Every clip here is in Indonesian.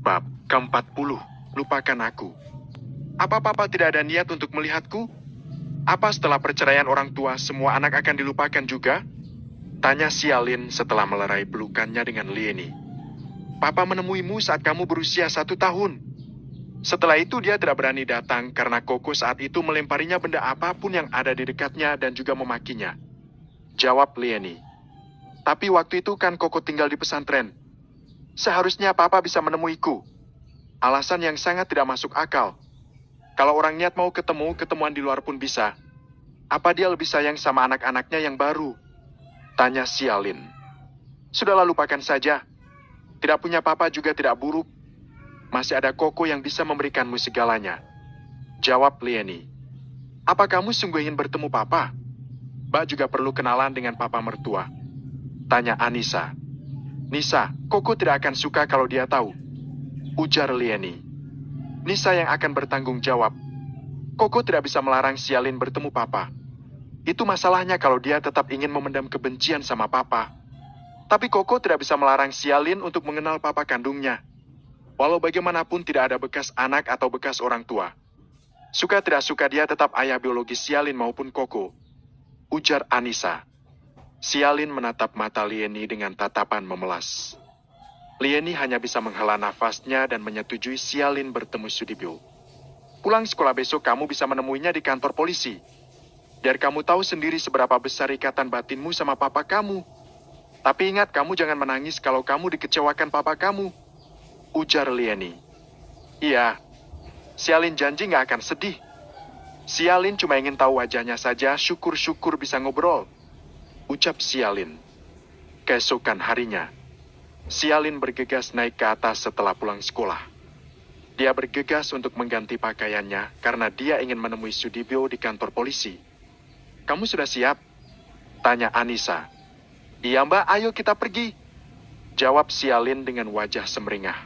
Bab ke-40, lupakan aku. Apa papa tidak ada niat untuk melihatku? Apa setelah perceraian orang tua, semua anak akan dilupakan juga? Tanya Sialin setelah melerai pelukannya dengan Lieni. Papa menemuimu saat kamu berusia 1 tahun. Setelah itu dia tidak berani datang karena Koko saat itu melemparinya benda apapun yang ada di dekatnya dan juga memakinya. Jawab Lieni. Tapi waktu itu kan Koko tinggal di pesantren. Seharusnya papa bisa menemuiku. Alasan yang sangat tidak masuk akal. Kalau orang niat mau ketemu, ketemuan di luar pun bisa. Apa dia lebih sayang sama anak-anaknya yang baru? Tanya Sialin. Sudahlah, lupakan saja. Tidak punya papa juga tidak buruk. Masih ada Koko yang bisa memberikanmu segalanya. Jawab Lieni. Apa kamu sungguh ingin bertemu papa? Mbak juga perlu kenalan dengan papa mertua. Tanya Anissa. Nisa, Koko tidak akan suka kalau dia tahu. Ujar Lieni. Nisa yang akan bertanggung jawab. Koko tidak bisa melarang Sialin bertemu papa. Itu masalahnya kalau dia tetap ingin memendam kebencian sama papa. Tapi Koko tidak bisa melarang Sialin untuk mengenal papa kandungnya. Walau bagaimanapun tidak ada bekas anak atau bekas orang tua. Suka tidak suka dia tetap ayah biologis Sialin maupun Koko. Ujar Anissa. Sialin menatap mata Lieni dengan tatapan memelas. Lieni hanya bisa menghela nafasnya dan menyetujui Sialin bertemu Sudibyo. Pulang sekolah besok kamu bisa menemuinya di kantor polisi. Biar kamu tahu sendiri seberapa besar ikatan batinmu sama papa kamu. Tapi ingat, kamu jangan menangis kalau kamu dikecewakan papa kamu. Ujar Lieni. Iya, Sialin janji gak akan sedih. Sialin cuma ingin tahu wajahnya saja, syukur-syukur bisa ngobrol. Ucap Sialin. Keesokan harinya, Sialin bergegas naik ke atas setelah pulang sekolah. Dia bergegas untuk mengganti pakaiannya karena dia ingin menemui Sudibyo di kantor polisi. Kamu sudah siap? Tanya Anissa. Iya mbak, ayo kita pergi. Jawab Sialin dengan wajah semeringah.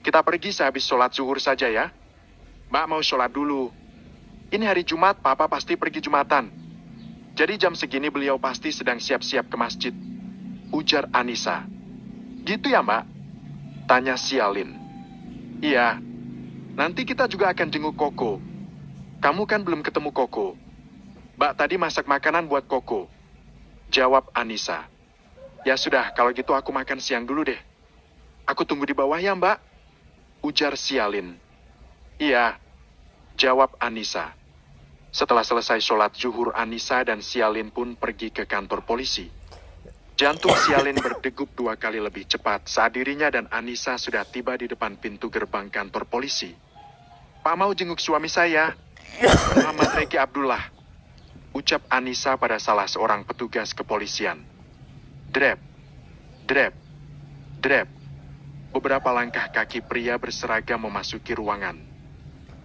Kita pergi sehabis sholat zuhur saja ya. Mbak mau sholat dulu. Ini hari Jumat, papa pasti pergi Jumatan. Jadi jam segini beliau pasti sedang siap-siap ke masjid. Ujar Anissa. Gitu ya mbak? Tanya Sialin. Iya. Nanti kita juga akan jenguk Koko. Kamu kan belum ketemu Koko. Mbak tadi masak makanan buat Koko. Jawab Anissa. Ya sudah, kalau gitu aku makan siang dulu deh. Aku tunggu di bawah ya mbak? Ujar Sialin. Iya. Jawab Anissa. Setelah selesai sholat zuhur, Anissa dan Sialin pun pergi ke kantor polisi. Jantung Sialin berdegup 2 kali lebih cepat saat dirinya dan Anissa sudah tiba di depan pintu gerbang kantor polisi. Pak mau jenguk suami saya, Muhammad Reki Abdullah. Ucap Anissa pada salah seorang petugas kepolisian. Drep, drep, drep. Beberapa langkah kaki pria berseragam memasuki ruangan.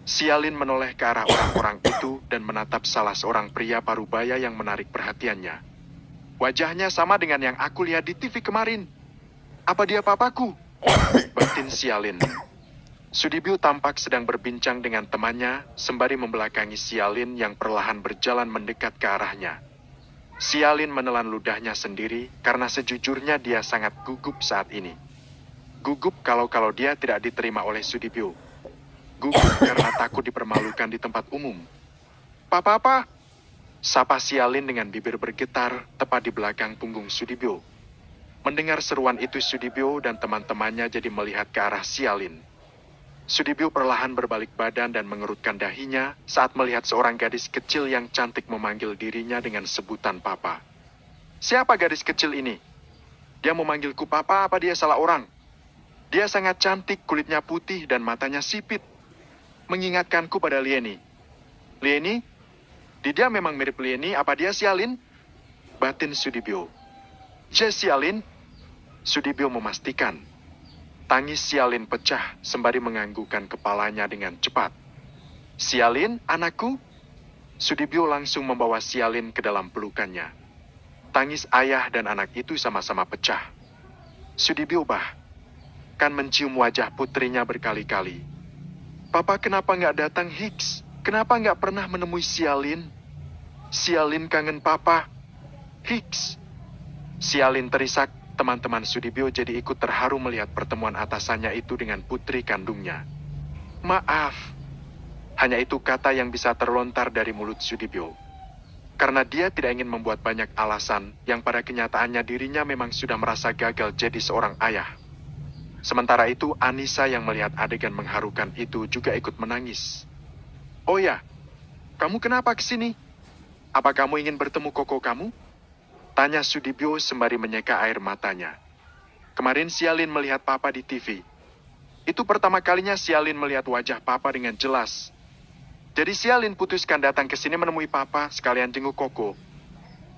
Sialin menoleh ke arah orang-orang itu dan menatap salah seorang pria parubaya yang menarik perhatiannya. Wajahnya sama dengan yang aku lihat di TV kemarin. Apa dia papaku? Batin Sialin. Sudibyo tampak sedang berbincang dengan temannya sembari membelakangi Sialin yang perlahan berjalan mendekat ke arahnya. Sialin menelan ludahnya sendiri karena sejujurnya dia sangat gugup saat ini. Gugup kalau dia tidak diterima oleh Sudibyo. Gugup karena takut dipermalukan di tempat umum. Papa? Sapa Sialin dengan bibir bergetar tepat di belakang punggung Sudibyo. Mendengar seruan itu, Sudibyo dan teman-temannya jadi melihat ke arah Sialin. Sudibyo perlahan berbalik badan dan mengerutkan dahinya saat melihat seorang gadis kecil yang cantik memanggil dirinya dengan sebutan papa. Siapa gadis kecil ini? Dia memanggilku papa, apa dia salah orang? Dia sangat cantik, kulitnya putih dan matanya sipit. Mengingatkanku pada Lieni. Lieni? Dia memang mirip Lieni, apa dia Sialin? Batin Sudibyo. Sialin? Sudibyo memastikan. Tangis Sialin pecah sembari menganggukkan kepalanya dengan cepat. Sialin, anakku? Sudibyo langsung membawa Sialin ke dalam pelukannya. Tangis ayah dan anak itu sama-sama pecah. Sudibyo bahkan mencium wajah putrinya berkali-kali. Papa kenapa nggak datang, Hicks? Kenapa nggak pernah menemui Sialin? Sialin kangen papa. Hicks. Sialin terisak teman-teman Sudibyo jadi ikut terharu melihat pertemuan atasannya itu dengan putri kandungnya. Maaf. Hanya itu kata yang bisa terlontar dari mulut Sudibyo. Karena dia tidak ingin membuat banyak alasan yang pada kenyataannya dirinya memang sudah merasa gagal jadi seorang ayah. Sementara itu Anissa yang melihat adegan mengharukan itu juga ikut menangis. Oh ya, kamu kenapa kesini? Apa kamu ingin bertemu koko kamu? Tanya Sudibyo sembari menyeka air matanya. Kemarin Sialin melihat papa di TV. Itu pertama kalinya Sialin melihat wajah papa dengan jelas. Jadi Sialin putuskan datang ke sini menemui papa sekalian jenguk koko.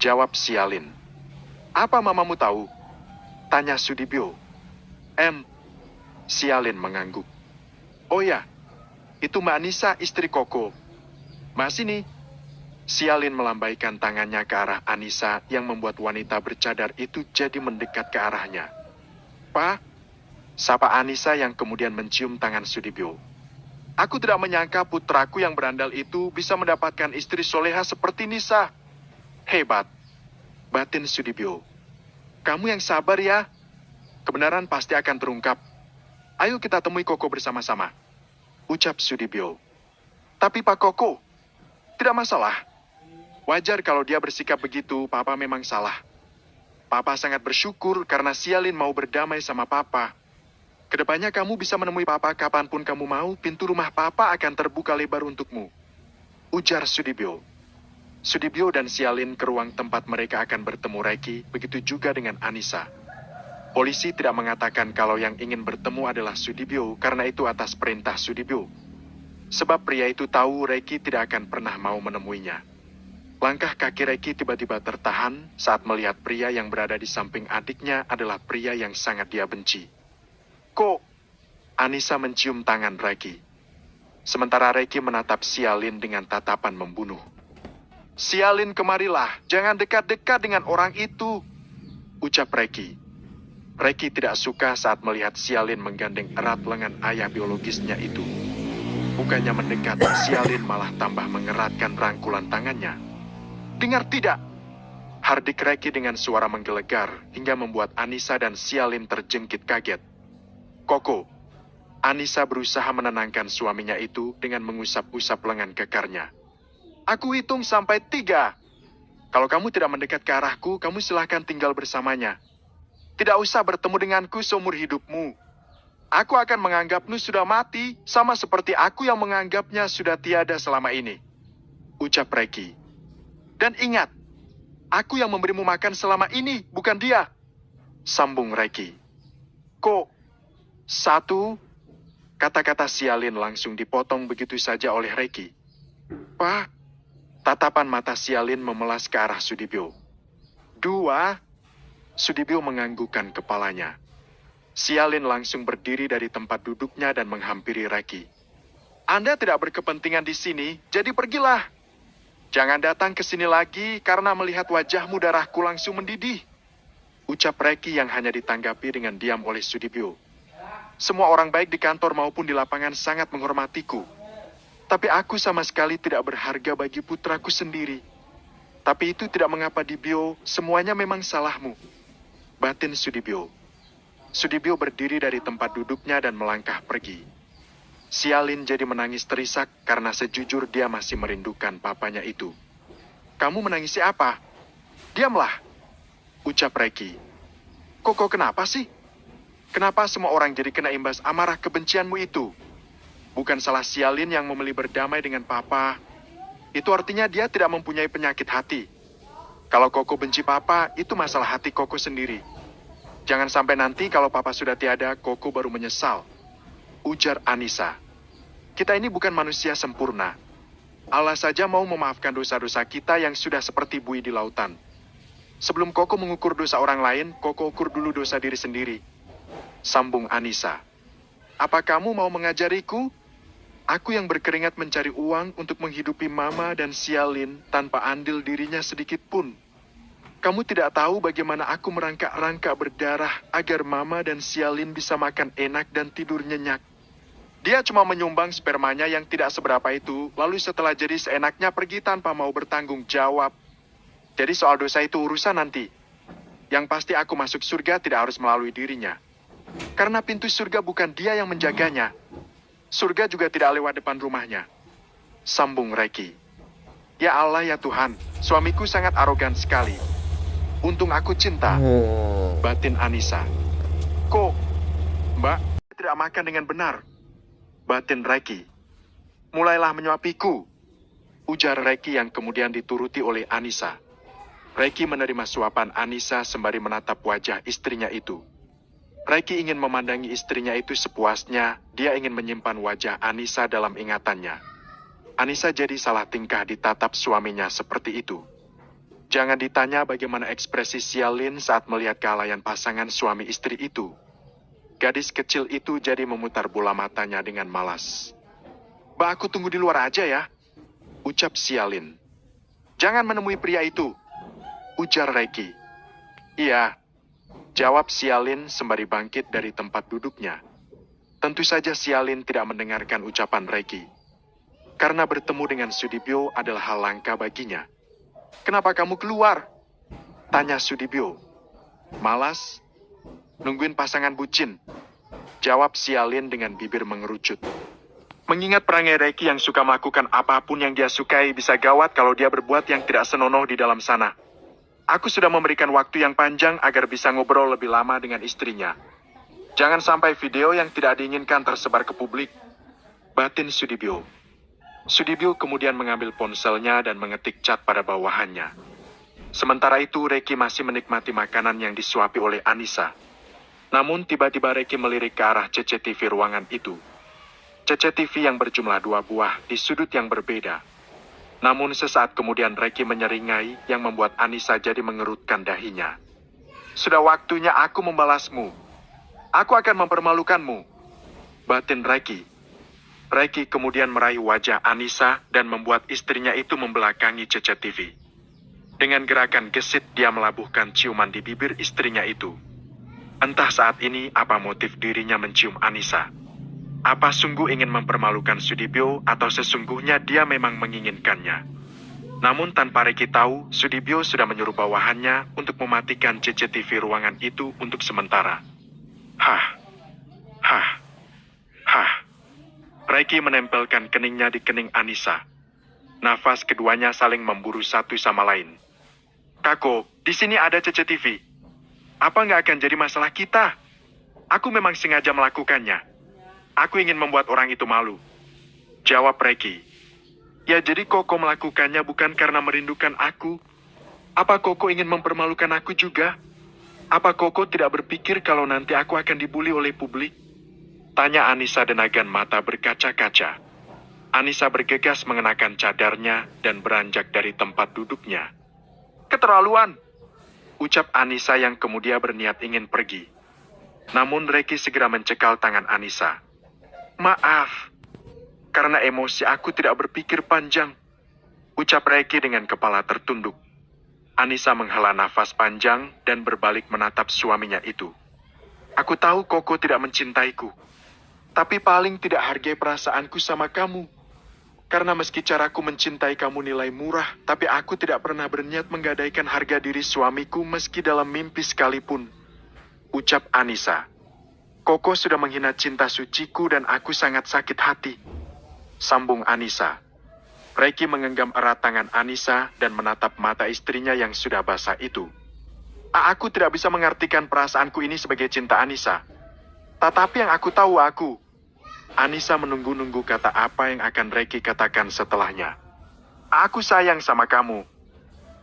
Jawab Sialin. Apa mamamu tahu? Tanya Sudibyo. Sialin mengangguk. Oh ya, itu Mbak Anissa istri koko. Mbak sini. Sialin melambaikan tangannya ke arah Anissa yang membuat wanita bercadar itu jadi mendekat ke arahnya. Pa, sapa Anissa yang kemudian mencium tangan Sudibyo. Aku tidak menyangka putraku yang berandal itu bisa mendapatkan istri soleha seperti Nisa. Hebat. Batin Sudibyo. Kamu yang sabar ya. Kebenaran pasti akan terungkap. Ayo kita temui Koko bersama-sama. Ucap Sudibyo. Tapi Pak Koko, tidak masalah. Wajar kalau dia bersikap begitu, Papa memang salah. Papa sangat bersyukur karena Sialin mau berdamai sama Papa. Kedepannya kamu bisa menemui Papa kapanpun kamu mau, pintu rumah Papa akan terbuka lebar untukmu. Ujar Sudibyo. Sudibyo dan Sialin ke ruang tempat mereka akan bertemu Reki, begitu juga dengan Anissa. Polisi tidak mengatakan kalau yang ingin bertemu adalah Sudibyo karena itu atas perintah Sudibyo. Sebab pria itu tahu Reki tidak akan pernah mau menemuinya. Langkah kaki Reki tiba-tiba tertahan saat melihat pria yang berada di samping adiknya adalah pria yang sangat dia benci. Kok? Anissa mencium tangan Reki. Sementara Reki menatap Sialin dengan tatapan membunuh. Sialin kemarilah, jangan dekat-dekat dengan orang itu. Ucap Reki. Reki tidak suka saat melihat Sialin menggandeng erat lengan ayah biologisnya itu. Bukannya mendekat, Sialin malah tambah mengeratkan rangkulan tangannya. Dengar tidak? Hardik Reki dengan suara menggelegar hingga membuat Anissa dan Sialin terjengkit kaget. Koko. Anissa berusaha menenangkan suaminya itu dengan mengusap-usap lengan kekarnya. Aku hitung sampai 3. Kalau kamu tidak mendekat ke arahku, kamu silahkan tinggal bersamanya. Tidak usah bertemu denganku seumur hidupmu. Aku akan menganggapmu sudah mati, sama seperti aku yang menganggapnya sudah tiada selama ini. Ucap Reki. Dan ingat, aku yang memberimu makan selama ini, bukan dia. Sambung Reki. Kok? 1. Kata-kata Sialin langsung dipotong begitu saja oleh Reki. Pak, tatapan mata Sialin memelas ke arah Sudibyo. 2. Sudibyo menganggukkan kepalanya. Sialin langsung berdiri dari tempat duduknya dan menghampiri Reki. Anda tidak berkepentingan di sini, jadi pergilah. Jangan datang ke sini lagi karena melihat wajahmu darahku langsung mendidih. Ucap Reki yang hanya ditanggapi dengan diam oleh Sudibyo. Semua orang baik di kantor maupun di lapangan sangat menghormatiku. Tapi aku sama sekali tidak berharga bagi putraku sendiri. Tapi itu tidak mengapa Dibyo, semuanya memang salahmu. Batin Sudibyo. Sudibyo berdiri dari tempat duduknya dan melangkah pergi. Sialin jadi menangis terisak karena sejujur dia masih merindukan papanya itu. Kamu menangisi apa? Diamlah. Ucap Reki. Koko kenapa sih? Kenapa semua orang jadi kena imbas amarah kebencianmu itu? Bukan salah Sialin yang memilih berdamai dengan Papa. Itu artinya dia tidak mempunyai penyakit hati. Kalau Koko benci Papa, itu masalah hati Koko sendiri. Jangan sampai nanti kalau Papa sudah tiada, Koko baru menyesal. Ujar Anissa. Kita ini bukan manusia sempurna. Allah saja mau memaafkan dosa-dosa kita yang sudah seperti buih di lautan. Sebelum Koko mengukur dosa orang lain, Koko ukur dulu dosa diri sendiri. Sambung Anissa. Apa kamu mau mengajariku? Aku yang berkeringat mencari uang untuk menghidupi Mama dan Sialin tanpa andil dirinya sedikit pun. Kamu tidak tahu bagaimana aku merangkak-rangkak berdarah agar Mama dan Sialin bisa makan enak dan tidur nyenyak. Dia cuma menyumbang spermanya yang tidak seberapa itu, lalu setelah jadi seenaknya pergi tanpa mau bertanggung jawab. Jadi soal dosa itu urusan nanti. Yang pasti aku masuk surga tidak harus melalui dirinya. Karena pintu surga bukan dia yang menjaganya. Surga juga tidak lewat depan rumahnya. Sambung Reiki. Ya Allah ya Tuhan, suamiku sangat arogan sekali. Untung aku cinta. Batin Anissa. Kok, Mbak, tidak makan dengan benar? Batin Reiki. Mulailah menyuapiku. Ujar Reiki yang kemudian dituruti oleh Anissa. Reiki menerima suapan Anissa sembari menatap wajah istrinya itu. Reiki ingin memandangi istrinya itu sepuasnya, dia ingin menyimpan wajah Anissa dalam ingatannya. Anissa jadi salah tingkah ditatap suaminya seperti itu. Jangan ditanya bagaimana ekspresi Sialin saat melihat kealayan pasangan suami istri itu. Gadis kecil itu jadi memutar bola matanya dengan malas. Mbak, aku tunggu di luar aja ya, ucap Sialin. Jangan menemui pria itu, ujar Reiki. Iya, jawab Sialin sembari bangkit dari tempat duduknya. Tentu saja Sialin tidak mendengarkan ucapan Reiki. Karena bertemu dengan Sudibyo adalah hal langka baginya. Kenapa kamu keluar? Tanya Sudibyo. Malas? Nungguin pasangan bucin. Jawab Sialin dengan bibir mengerucut. Mengingat perangai Reiki yang suka melakukan apapun yang dia sukai bisa gawat kalau dia berbuat yang tidak senonoh di dalam sana. Aku sudah memberikan waktu yang panjang agar bisa ngobrol lebih lama dengan istrinya. Jangan sampai video yang tidak diinginkan tersebar ke publik. Batin Sudibyo. Sudibyo kemudian mengambil ponselnya dan mengetik chat pada bawahannya. Sementara itu Reiki masih menikmati makanan yang disuapi oleh Anissa. Namun tiba-tiba Reiki melirik ke arah CCTV ruangan itu. CCTV yang berjumlah 2 buah di sudut yang berbeda. Namun sesaat kemudian Reiki menyeringai yang membuat Anissa jadi mengerutkan dahinya. Sudah waktunya aku membalasmu. Aku akan mempermalukanmu. Batin Reiki. Reiki kemudian meraih wajah Anissa dan membuat istrinya itu membelakangi CCTV. Dengan gerakan gesit dia melabuhkan ciuman di bibir istrinya itu. Entah saat ini apa motif dirinya mencium Anissa. Apa sungguh ingin mempermalukan Sudibyo atau sesungguhnya dia memang menginginkannya. Namun tanpa Reiki tahu, Sudibyo sudah menyuruh bawahannya untuk mematikan CCTV ruangan itu untuk sementara. Hah. Reiki menempelkan keningnya di kening Anissa. Nafas keduanya saling memburu satu sama lain. Kako, di sini ada CCTV. Apa nggak akan jadi masalah kita? Aku memang sengaja melakukannya. Aku ingin membuat orang itu malu. Jawab Reiki. Ya jadi Koko melakukannya bukan karena merindukan aku. Apa Koko ingin mempermalukan aku juga? Apa Koko tidak berpikir kalau nanti aku akan dibully oleh publik? Tanya Anissa dengan mata berkaca-kaca. Anissa bergegas mengenakan cadarnya dan beranjak dari tempat duduknya. Keterlaluan, ucap Anissa yang kemudian berniat ingin pergi. Namun Reiki segera mencekal tangan Anissa. Maaf, karena emosi aku tidak berpikir panjang, ucap Reiki dengan kepala tertunduk. Anissa menghela nafas panjang dan berbalik menatap suaminya itu. Aku tahu Koko tidak mencintaiku, tapi paling tidak hargai perasaanku sama kamu. Karena meski caraku mencintai kamu nilai murah, tapi aku tidak pernah berniat menggadaikan harga diri suamiku meski dalam mimpi sekalipun. Ucap Anissa. Koko sudah menghina cinta suciku dan aku sangat sakit hati. Sambung Anissa. Reiki menggenggam erat tangan Anissa dan menatap mata istrinya yang sudah basah itu. Aku tidak bisa mengartikan perasaanku ini sebagai cinta Anissa. Tetapi yang aku tahu Anissa menunggu-nunggu kata apa yang akan Reiki katakan setelahnya. Aku sayang sama kamu.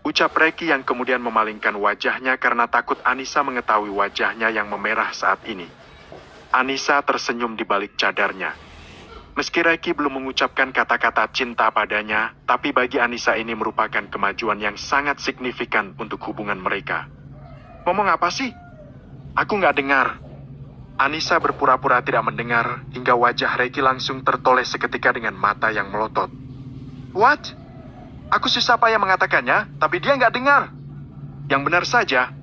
Ucap Reiki yang kemudian memalingkan wajahnya karena takut Anissa mengetahui wajahnya yang memerah saat ini. Anissa tersenyum di balik cadarnya. Meski Reiki belum mengucapkan kata-kata cinta padanya, tapi bagi Anissa ini merupakan kemajuan yang sangat signifikan untuk hubungan mereka. Ngomong apa sih? Aku nggak dengar. Anissa berpura-pura tidak mendengar, hingga wajah Reiki langsung tertoleh seketika dengan mata yang melotot. What? Aku susah payah mengatakannya, tapi dia nggak dengar. Yang benar saja,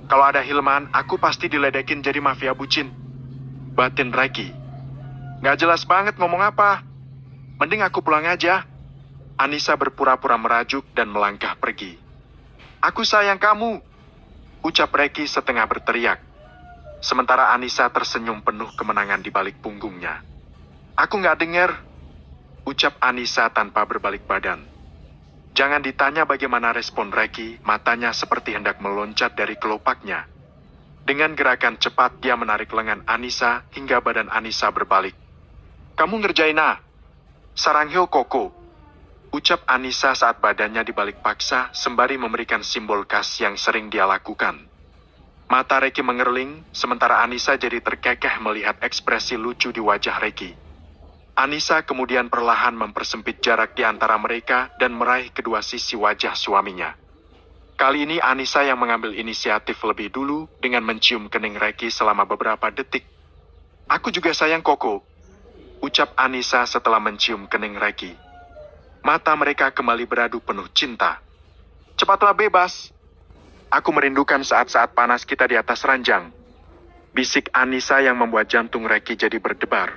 kalau ada Hilman, aku pasti diledekin jadi mafia bucin. Batin Reiki. Nggak jelas banget ngomong apa. Mending aku pulang aja. Anissa berpura-pura merajuk dan melangkah pergi. Aku sayang kamu, Ucap Reki setengah berteriak. Sementara Anissa tersenyum penuh kemenangan di balik punggungnya. Aku nggak dengar, ucap Anissa tanpa berbalik badan. Jangan ditanya bagaimana respon Reki, matanya seperti hendak meloncat dari kelopaknya. Dengan gerakan cepat dia menarik lengan Anissa hingga badan Anissa berbalik. Kamu ngerjain Saranghyo Koko, ucap Anissa saat badannya dibalik paksa sembari memberikan simbol khas yang sering dia lakukan. Mata Reki mengerling, sementara Anissa jadi terkekeh melihat ekspresi lucu di wajah Reki. Anissa kemudian perlahan mempersempit jarak di antara mereka dan meraih kedua sisi wajah suaminya. Kali ini Anissa yang mengambil inisiatif lebih dulu dengan mencium kening Reki selama beberapa detik. Aku juga sayang Koko, ucap Anissa setelah mencium kening Reki. Mata mereka kembali beradu penuh cinta. Cepatlah bebas. Aku merindukan saat-saat panas kita di atas ranjang. Bisik Anissa yang membuat jantung Reki jadi berdebar.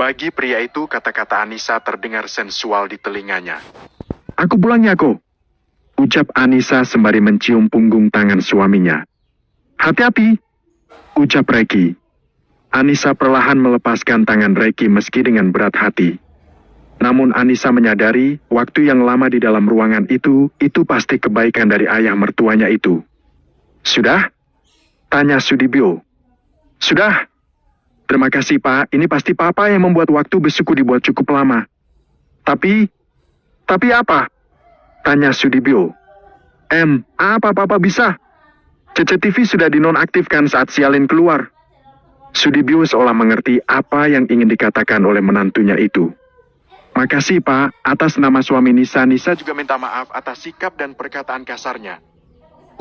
Bagi pria itu, kata-kata Anissa terdengar sensual di telinganya. Aku pulang ya, Ko, ucap Anissa sembari mencium punggung tangan suaminya. Hati-hati, ucap Reki. Anissa perlahan melepaskan tangan Reki meski dengan berat hati. Namun Anissa menyadari, waktu yang lama di dalam ruangan itu pasti kebaikan dari ayah mertuanya itu. Sudah? Tanya Sudibyo. Sudah. Terima kasih, Pak. Ini pasti Papa yang membuat waktu besuku dibuat cukup lama. Tapi apa? Tanya Sudibyo. Apa Papa bisa? CCTV sudah dinonaktifkan saat Sialin keluar. Sudibyo seolah mengerti apa yang ingin dikatakan oleh menantunya itu. Makasih, Pak. Atas nama suami Nisa juga minta maaf atas sikap dan perkataan kasarnya,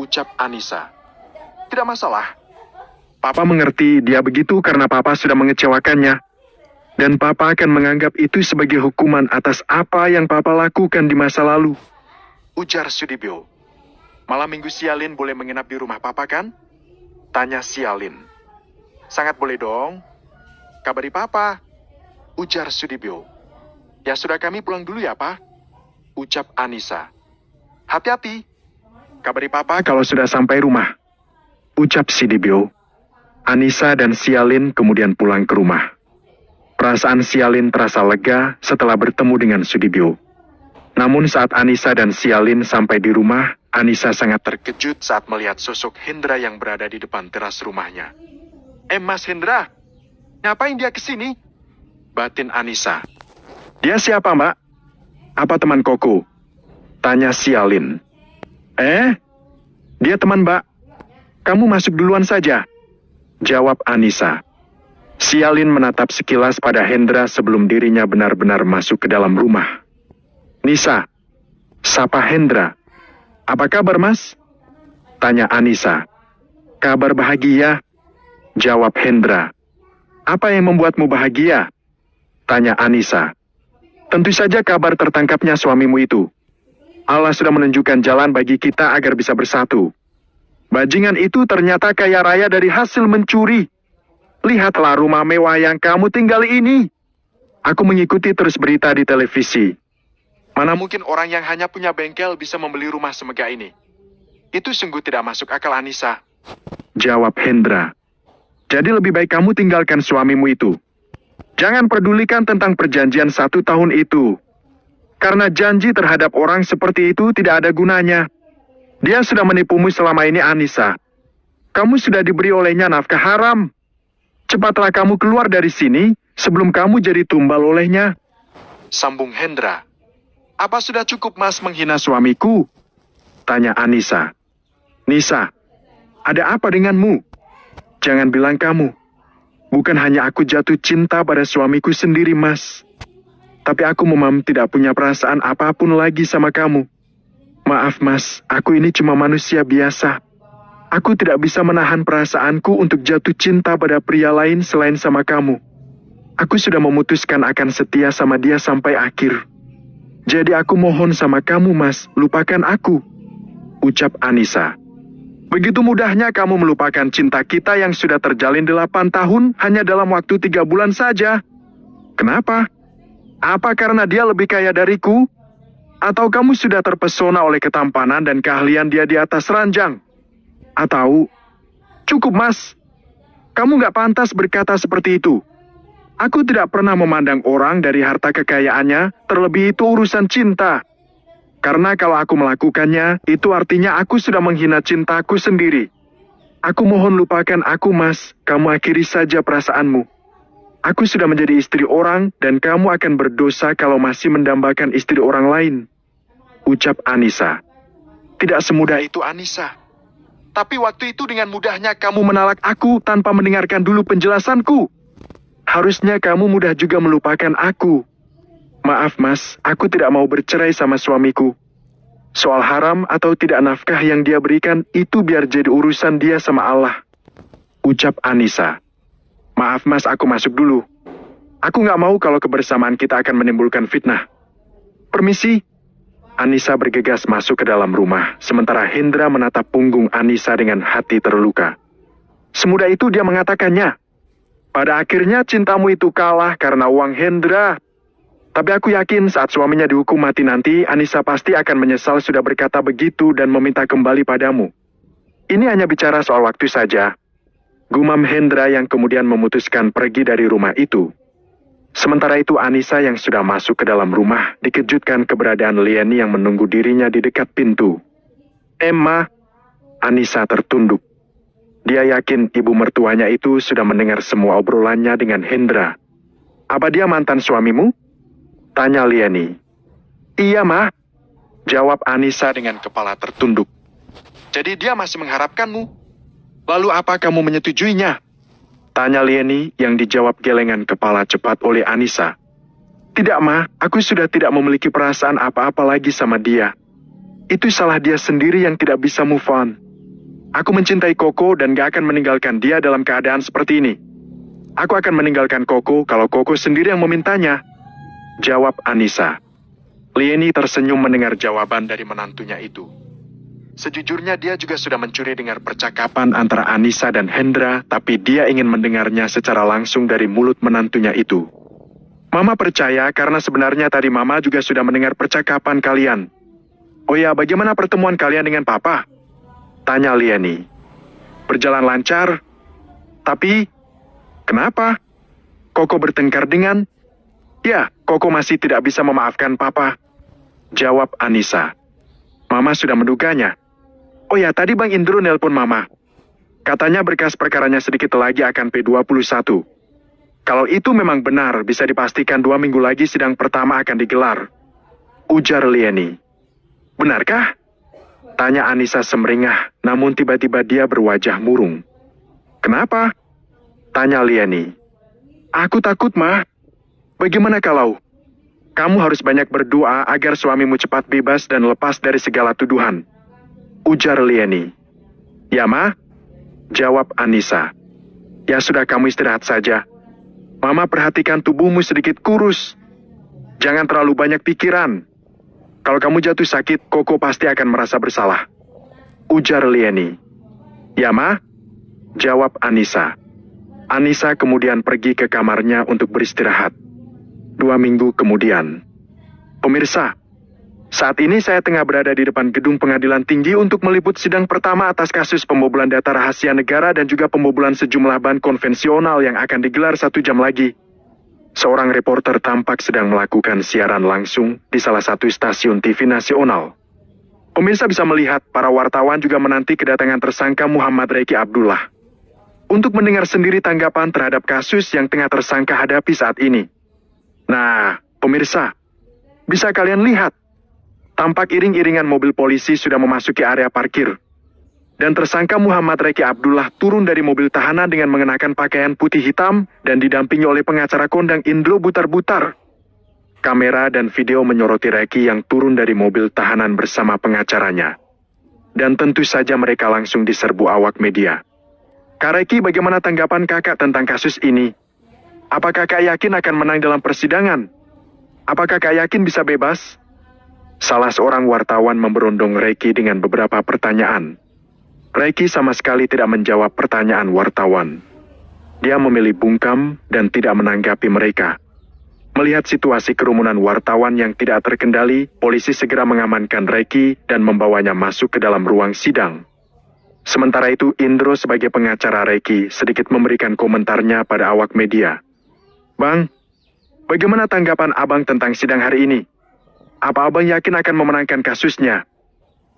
ucap Anissa. Tidak masalah. Papa mengerti dia begitu karena Papa sudah mengecewakannya. Dan Papa akan menganggap itu sebagai hukuman atas apa yang Papa lakukan di masa lalu, ujar Sudibyo. Malam minggu Sialin boleh menginap di rumah Papa kan? Tanya Sialin. Sangat boleh dong. Kabari Papa, ujar Sudibyo. Ya sudah, kami pulang dulu ya, Pak, ucap Anissa. Hati-hati. Kabari Papa kalau sudah sampai rumah, ucap Sudibyo. Anissa dan Sialin kemudian pulang ke rumah. Perasaan Sialin terasa lega setelah bertemu dengan Sudibyo. Namun saat Anissa dan Sialin sampai di rumah, Anissa sangat terkejut saat melihat sosok Hendra yang berada di depan teras rumahnya. Mas Hendra, ngapain dia kesini? Batin Anissa. Dia siapa, Mbak? Apa teman Koko? Tanya Sialin. Dia teman Mbak. Kamu masuk duluan saja, jawab Anissa. Sialin menatap sekilas pada Hendra sebelum dirinya benar-benar masuk ke dalam rumah. Nisa, sapa Hendra. Apa kabar, Mas? Tanya Anissa. Kabar bahagia, jawab Hendra. Apa yang membuatmu bahagia? Tanya Anissa. Tentu saja kabar tertangkapnya suamimu itu. Allah sudah menunjukkan jalan bagi kita agar bisa bersatu. Bajingan itu ternyata kaya raya dari hasil mencuri. Lihatlah rumah mewah yang kamu tinggali ini. Aku mengikuti terus berita di televisi. Mana mungkin orang yang hanya punya bengkel bisa membeli rumah semegah ini? Itu sungguh tidak masuk akal, Anissa, jawab Hendra. Jadi lebih baik kamu tinggalkan suamimu itu. Jangan pedulikan tentang perjanjian 1 tahun itu. Karena janji terhadap orang seperti itu tidak ada gunanya. Dia sudah menipumu selama ini, Anissa. Kamu sudah diberi olehnya nafkah haram. Cepatlah kamu keluar dari sini sebelum kamu jadi tumbal olehnya, sambung Hendra. Apa sudah cukup, Mas, menghina suamiku? Tanya Anissa. Nisa, ada apa denganmu? Jangan bilang kamu. Bukan hanya aku jatuh cinta pada suamiku sendiri, Mas. Tapi aku memang tidak punya perasaan apapun lagi sama kamu. Maaf, Mas, aku ini cuma manusia biasa. Aku tidak bisa menahan perasaanku untuk jatuh cinta pada pria lain selain sama kamu. Aku sudah memutuskan akan setia sama dia sampai akhir. Jadi aku mohon sama kamu, Mas, lupakan aku, ucap Anissa. Begitu mudahnya kamu melupakan cinta kita yang sudah terjalin 8 tahun hanya dalam waktu 3 bulan saja. Kenapa? Apa karena dia lebih kaya dariku? Atau kamu sudah terpesona oleh ketampanan dan keahlian dia di atas ranjang? Atau, cukup mas, kamu nggak pantas berkata seperti itu. Aku tidak pernah memandang orang dari harta kekayaannya, terlebih itu urusan cinta. Karena kalau aku melakukannya, itu artinya aku sudah menghina cintaku sendiri. Aku mohon lupakan aku mas, kamu akhiri saja perasaanmu. Aku sudah menjadi istri orang dan kamu akan berdosa kalau masih mendambakan istri orang lain. Ucap Anissa. Tidak semudah itu Anissa. Tapi waktu itu dengan mudahnya kamu menolak aku tanpa mendengarkan dulu penjelasanku. Harusnya kamu mudah juga melupakan aku. Maaf mas, aku tidak mau bercerai sama suamiku. Soal haram atau tidak nafkah yang dia berikan, itu biar jadi urusan dia sama Allah. Ucap Anissa. Maaf mas, aku masuk dulu. Aku nggak mau kalau kebersamaan kita akan menimbulkan fitnah. Permisi. Anissa bergegas masuk ke dalam rumah, sementara Hendra menatap punggung Anissa dengan hati terluka. Semudah itu dia mengatakannya. Pada akhirnya cintamu itu kalah karena uang Hendra. Tapi aku yakin saat suaminya dihukum mati nanti, Anissa pasti akan menyesal sudah berkata begitu dan meminta kembali padamu. Ini hanya bicara soal waktu saja. Gumam Hendra yang kemudian memutuskan pergi dari rumah itu. Sementara itu Anissa yang sudah masuk ke dalam rumah dikejutkan keberadaan Lieni yang menunggu dirinya di dekat pintu. Emma, Anissa tertunduk. Dia yakin ibu mertuanya itu sudah mendengar semua obrolannya dengan Hendra. Apa dia mantan suamimu? Tanya Lieni. Iya, Ma. Jawab Anissa dengan kepala tertunduk. Jadi dia masih mengharapkanmu? Lalu apa kamu menyetujuinya? Tanya Lieni yang dijawab gelengan kepala cepat oleh Anissa. Tidak, Ma. Aku sudah tidak memiliki perasaan apa-apa lagi sama dia. Itu salah dia sendiri yang tidak bisa move on. Aku mencintai Koko dan gak akan meninggalkan dia dalam keadaan seperti ini. Aku akan meninggalkan Koko kalau Koko sendiri yang memintanya. Jawab Anissa. Lieni tersenyum mendengar jawaban dari menantunya itu. Sejujurnya dia juga sudah mencuri dengar percakapan antara Anissa dan Hendra, tapi dia ingin mendengarnya secara langsung dari mulut menantunya itu. Mama percaya karena sebenarnya tadi Mama juga sudah mendengar percakapan kalian. Oh ya, bagaimana pertemuan kalian dengan Papa? Tanya Lieni. Berjalan lancar. Tapi, kenapa? Koko bertengkar dengan... Ya, Koko masih tidak bisa memaafkan Papa. Jawab Anissa. Mama sudah menduganya. Oh ya, tadi Bang Indro nelpon Mama. Katanya berkas perkaranya sedikit lagi akan P21. Kalau itu memang benar, bisa dipastikan 2 minggu lagi sidang pertama akan digelar. Ujar Lieni. Benarkah? Tanya Anissa semeringah, namun tiba-tiba dia berwajah murung. Kenapa? Tanya Lieni. Aku takut, Ma. Bagaimana kalau kamu harus banyak berdoa agar suamimu cepat bebas dan lepas dari segala tuduhan? Ujar Lieni. Ya, Ma? Jawab Anissa. Ya sudah, kamu istirahat saja. Mama perhatikan tubuhmu sedikit kurus. Jangan terlalu banyak pikiran. Kalau kamu jatuh sakit, Koko pasti akan merasa bersalah. Ujar Lieni. Ya, Ma? Jawab Anissa. Anissa kemudian pergi ke kamarnya untuk beristirahat. 2 minggu kemudian. Pemirsa, saat ini saya tengah berada di depan gedung pengadilan tinggi untuk meliput sidang pertama atas kasus pembobolan data rahasia negara dan juga pembobolan sejumlah bank konvensional yang akan digelar 1 jam lagi. Seorang reporter tampak sedang melakukan siaran langsung di salah satu stasiun TV nasional. Pemirsa bisa melihat para wartawan juga menanti kedatangan tersangka Muhammad Reki Abdullah. Untuk mendengar sendiri tanggapan terhadap kasus yang tengah tersangka hadapi saat ini. Nah, pemirsa, bisa kalian lihat, tampak iring-iringan mobil polisi sudah memasuki area parkir. Dan tersangka Muhammad Reki Abdullah turun dari mobil tahanan dengan mengenakan pakaian putih hitam dan didampingi oleh pengacara kondang Indro Butar-Butar. Kamera dan video menyoroti Reki yang turun dari mobil tahanan bersama pengacaranya. Dan tentu saja mereka langsung diserbu awak media. Kak Reki, bagaimana tanggapan kakak tentang kasus ini? Apakah kakak yakin akan menang dalam persidangan? Apakah kakak yakin bisa bebas? Salah seorang wartawan memberondong Reki dengan beberapa pertanyaan. Reki sama sekali tidak menjawab pertanyaan wartawan. Dia memilih bungkam dan tidak menanggapi mereka. Melihat situasi kerumunan wartawan yang tidak terkendali, polisi segera mengamankan Reki dan membawanya masuk ke dalam ruang sidang. Sementara itu, Indro sebagai pengacara Reiki sedikit memberikan komentarnya pada awak media. Bang, bagaimana tanggapan abang tentang sidang hari ini? Apa abang yakin akan memenangkan kasusnya?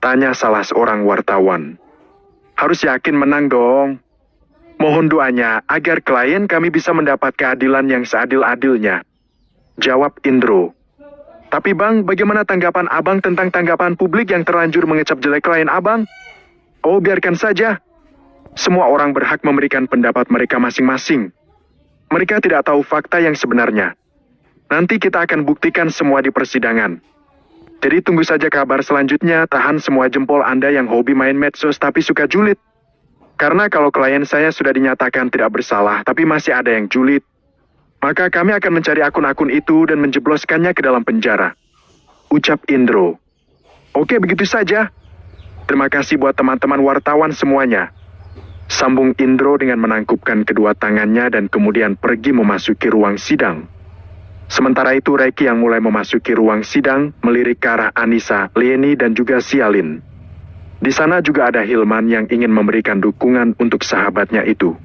Tanya salah seorang wartawan. Harus yakin menang dong. Mohon doanya agar klien kami bisa mendapat keadilan yang seadil-adilnya. Jawab Indro. Tapi bang, bagaimana tanggapan abang tentang tanggapan publik yang terlanjur mengecap jelek klien abang? Oh, biarkan saja. Semua orang berhak memberikan pendapat mereka masing-masing. Mereka tidak tahu fakta yang sebenarnya. Nanti kita akan buktikan semua di persidangan. Jadi tunggu saja kabar selanjutnya, tahan semua jempol Anda yang hobi main medsos tapi suka julid. Karena kalau klien saya sudah dinyatakan tidak bersalah tapi masih ada yang julid, maka kami akan mencari akun-akun itu dan menjebloskannya ke dalam penjara. Ucap Indro. Oke, begitu saja. Terima kasih buat teman-teman wartawan semuanya. Sambung Indro dengan menangkupkan kedua tangannya dan kemudian pergi memasuki ruang sidang. Sementara itu Reiki yang mulai memasuki ruang sidang melirik ke arah Anissa, Leni dan juga Sialin. Di sana juga ada Hilman yang ingin memberikan dukungan untuk sahabatnya itu.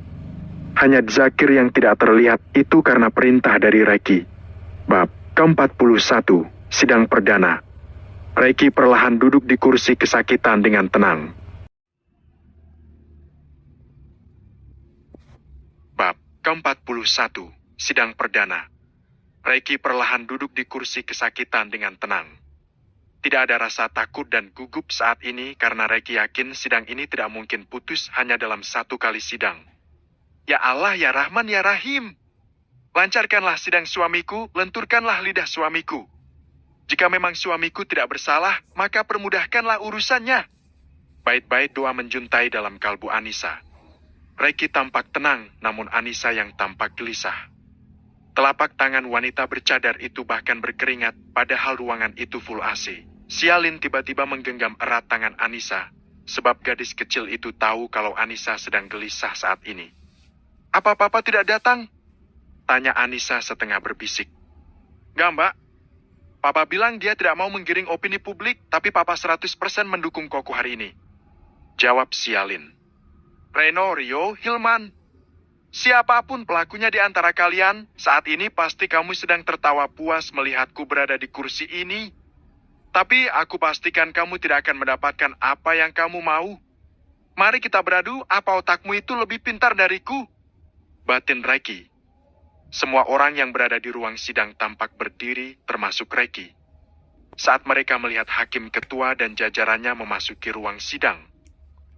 Hanya Zakir yang tidak terlihat itu karena perintah dari Reiki. Bab ke-41, Sidang Perdana. Reiki perlahan duduk di kursi kesakitan dengan tenang. Bab ke-41, Sidang Perdana. Reiki perlahan duduk di kursi kesakitan dengan tenang. Tidak ada rasa takut dan gugup saat ini karena Reiki yakin sidang ini tidak mungkin putus hanya dalam satu kali sidang. Ya Allah, ya Rahman, ya Rahim. Lancarkanlah sidang suamiku, lenturkanlah lidah suamiku. Jika memang suamiku tidak bersalah, maka permudahkanlah urusannya. Bait-bait doa menjuntai dalam kalbu Anissa. Reiki tampak tenang, namun Anissa yang tampak gelisah. Telapak tangan wanita bercadar itu bahkan berkeringat, padahal ruangan itu full AC. Sialin tiba-tiba menggenggam erat tangan Anissa, sebab gadis kecil itu tahu kalau Anissa sedang gelisah saat ini. Apa papa tidak datang? Tanya Anissa setengah berbisik. Enggak, Mbak. Papa bilang dia tidak mau menggiring opini publik, tapi papa 100% mendukung Koko hari ini. Jawab Sialin. Reno, Rio, Hilman. Siapapun pelakunya di antara kalian, saat ini pasti kamu sedang tertawa puas melihatku berada di kursi ini. Tapi aku pastikan kamu tidak akan mendapatkan apa yang kamu mau. Mari kita beradu, apa otakmu itu lebih pintar dariku? Batin Reiki. Semua orang yang berada di ruang sidang tampak berdiri, termasuk Reiki. Saat mereka melihat hakim ketua dan jajarannya memasuki ruang sidang.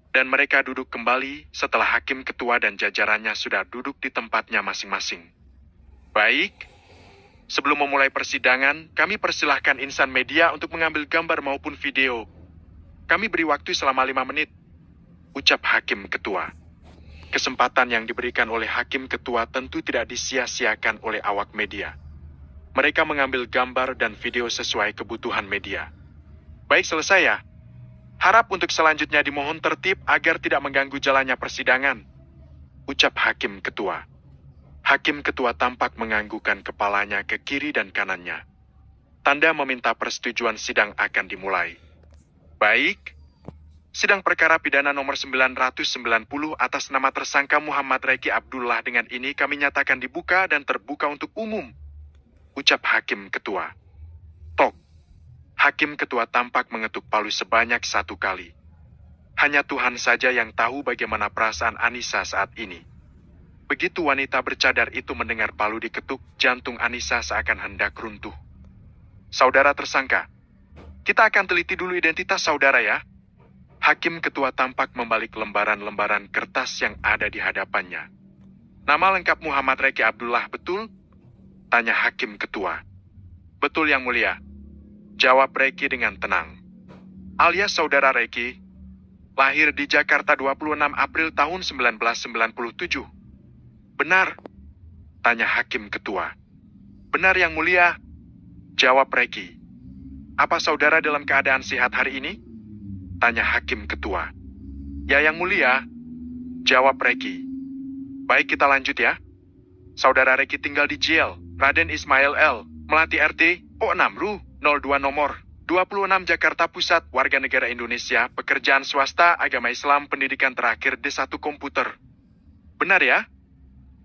Dan mereka duduk kembali setelah hakim ketua dan jajarannya sudah duduk di tempatnya masing-masing. Baik. Sebelum memulai persidangan, kami persilahkan insan media untuk mengambil gambar maupun video. Kami beri waktu selama 5 menit. Ucap hakim ketua. Kesempatan yang diberikan oleh hakim ketua tentu tidak disia-siakan oleh awak media. Mereka mengambil gambar dan video sesuai kebutuhan media. Baik, selesai ya. Harap untuk selanjutnya dimohon tertib agar tidak mengganggu jalannya persidangan. Ucap hakim ketua. Hakim ketua tampak menganggukkan kepalanya ke kiri dan kanannya. Tanda meminta persetujuan sidang akan dimulai. Baik. Sidang perkara pidana nomor 990 atas nama tersangka Muhammad Reiki Abdullah dengan ini kami nyatakan dibuka dan terbuka untuk umum. Ucap hakim ketua. Tok. Hakim ketua tampak mengetuk palu sebanyak 1 kali. Hanya Tuhan saja yang tahu bagaimana perasaan Anissa saat ini. Begitu wanita bercadar itu mendengar palu diketuk, jantung Anissa seakan hendak runtuh. Saudara tersangka, kita akan teliti dulu identitas saudara ya. Hakim ketua tampak membalik lembaran-lembaran kertas yang ada di hadapannya. Nama lengkap Muhammad Reiki Abdullah betul? Tanya hakim ketua. Betul yang mulia. Jawab Reiki dengan tenang. Alias saudara Reiki, lahir di Jakarta 26 April tahun 1997. Benar? Tanya hakim ketua. Benar yang mulia. Jawab Reiki. Apa saudara dalam keadaan sehat hari ini? Tanya hakim ketua. Ya yang mulia. Jawab Reiki. Baik, kita lanjut ya. Saudara Reiki tinggal di jail Raden Ismail L. Melati RT O6 RU 02 nomor 26 Jakarta Pusat, warga negara Indonesia, pekerjaan swasta, agama Islam, pendidikan terakhir D1 komputer. Benar ya?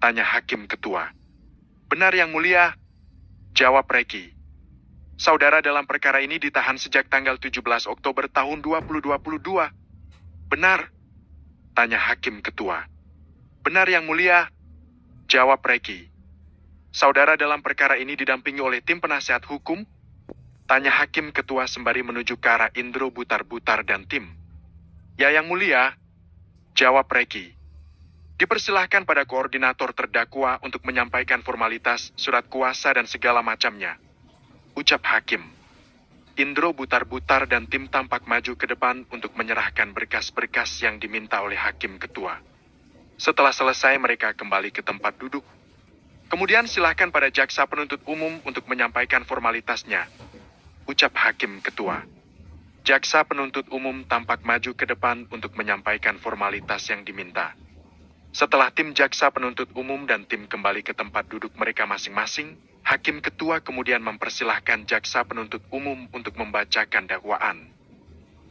Tanya Hakim Ketua. Benar Yang Mulia, jawab Reki. Saudara dalam perkara ini ditahan sejak tanggal 17 Oktober tahun 2022. Benar? Tanya Hakim Ketua. Benar Yang Mulia, jawab Reki. Saudara dalam perkara ini didampingi oleh tim penasihat hukum? Tanya Hakim Ketua sembari menuju ke arah Indro Butar-Butar dan tim. Ya Yang Mulia, jawab Reki. Dipersilahkan pada koordinator terdakwa untuk menyampaikan formalitas, surat kuasa dan segala macamnya. Ucap Hakim. Indro Butar-Butar dan tim tampak maju ke depan untuk menyerahkan berkas-berkas yang diminta oleh Hakim Ketua. Setelah selesai mereka kembali ke tempat duduk. Kemudian silahkan pada jaksa penuntut umum untuk menyampaikan formalitasnya. Ucap Hakim Ketua. Jaksa penuntut umum tampak maju ke depan untuk menyampaikan formalitas yang diminta. Setelah tim jaksa penuntut umum dan tim kembali ke tempat duduk mereka masing-masing, Hakim Ketua kemudian mempersilahkan jaksa penuntut umum untuk membacakan dakwaan.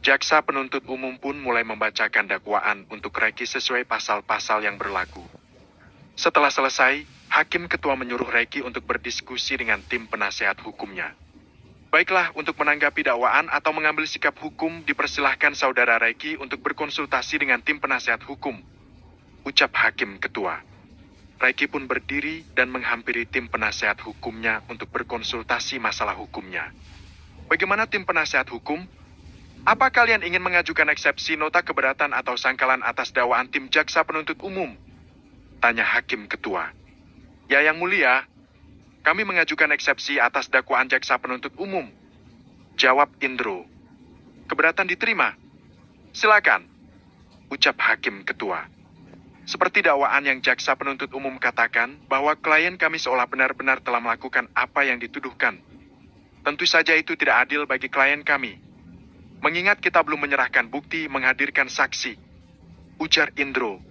Jaksa penuntut umum pun mulai membacakan dakwaan untuk Reki sesuai pasal-pasal yang berlaku. Setelah selesai, Hakim Ketua menyuruh Reki untuk berdiskusi dengan tim penasehat hukumnya. Baiklah, untuk menanggapi dakwaan atau mengambil sikap hukum, dipersilahkan Saudara Reki untuk berkonsultasi dengan tim penasehat hukum. Ucap Hakim Ketua. Reki pun berdiri dan menghampiri tim penasehat hukumnya untuk berkonsultasi masalah hukumnya. Bagaimana tim penasehat hukum? Apa kalian ingin mengajukan eksepsi, nota keberatan atau sangkalan atas dakwaan tim jaksa penuntut umum? Tanya Hakim Ketua. Ya Yang Mulia, kami mengajukan eksepsi atas dakwaan jaksa penuntut umum. Jawab Indro. Keberatan diterima. Silakan. Ucap Hakim Ketua. Seperti dakwaan yang jaksa penuntut umum katakan bahwa klien kami seolah benar-benar telah melakukan apa yang dituduhkan. Tentu saja itu tidak adil bagi klien kami. Mengingat kita belum menyerahkan bukti menghadirkan saksi. Ujar Indro.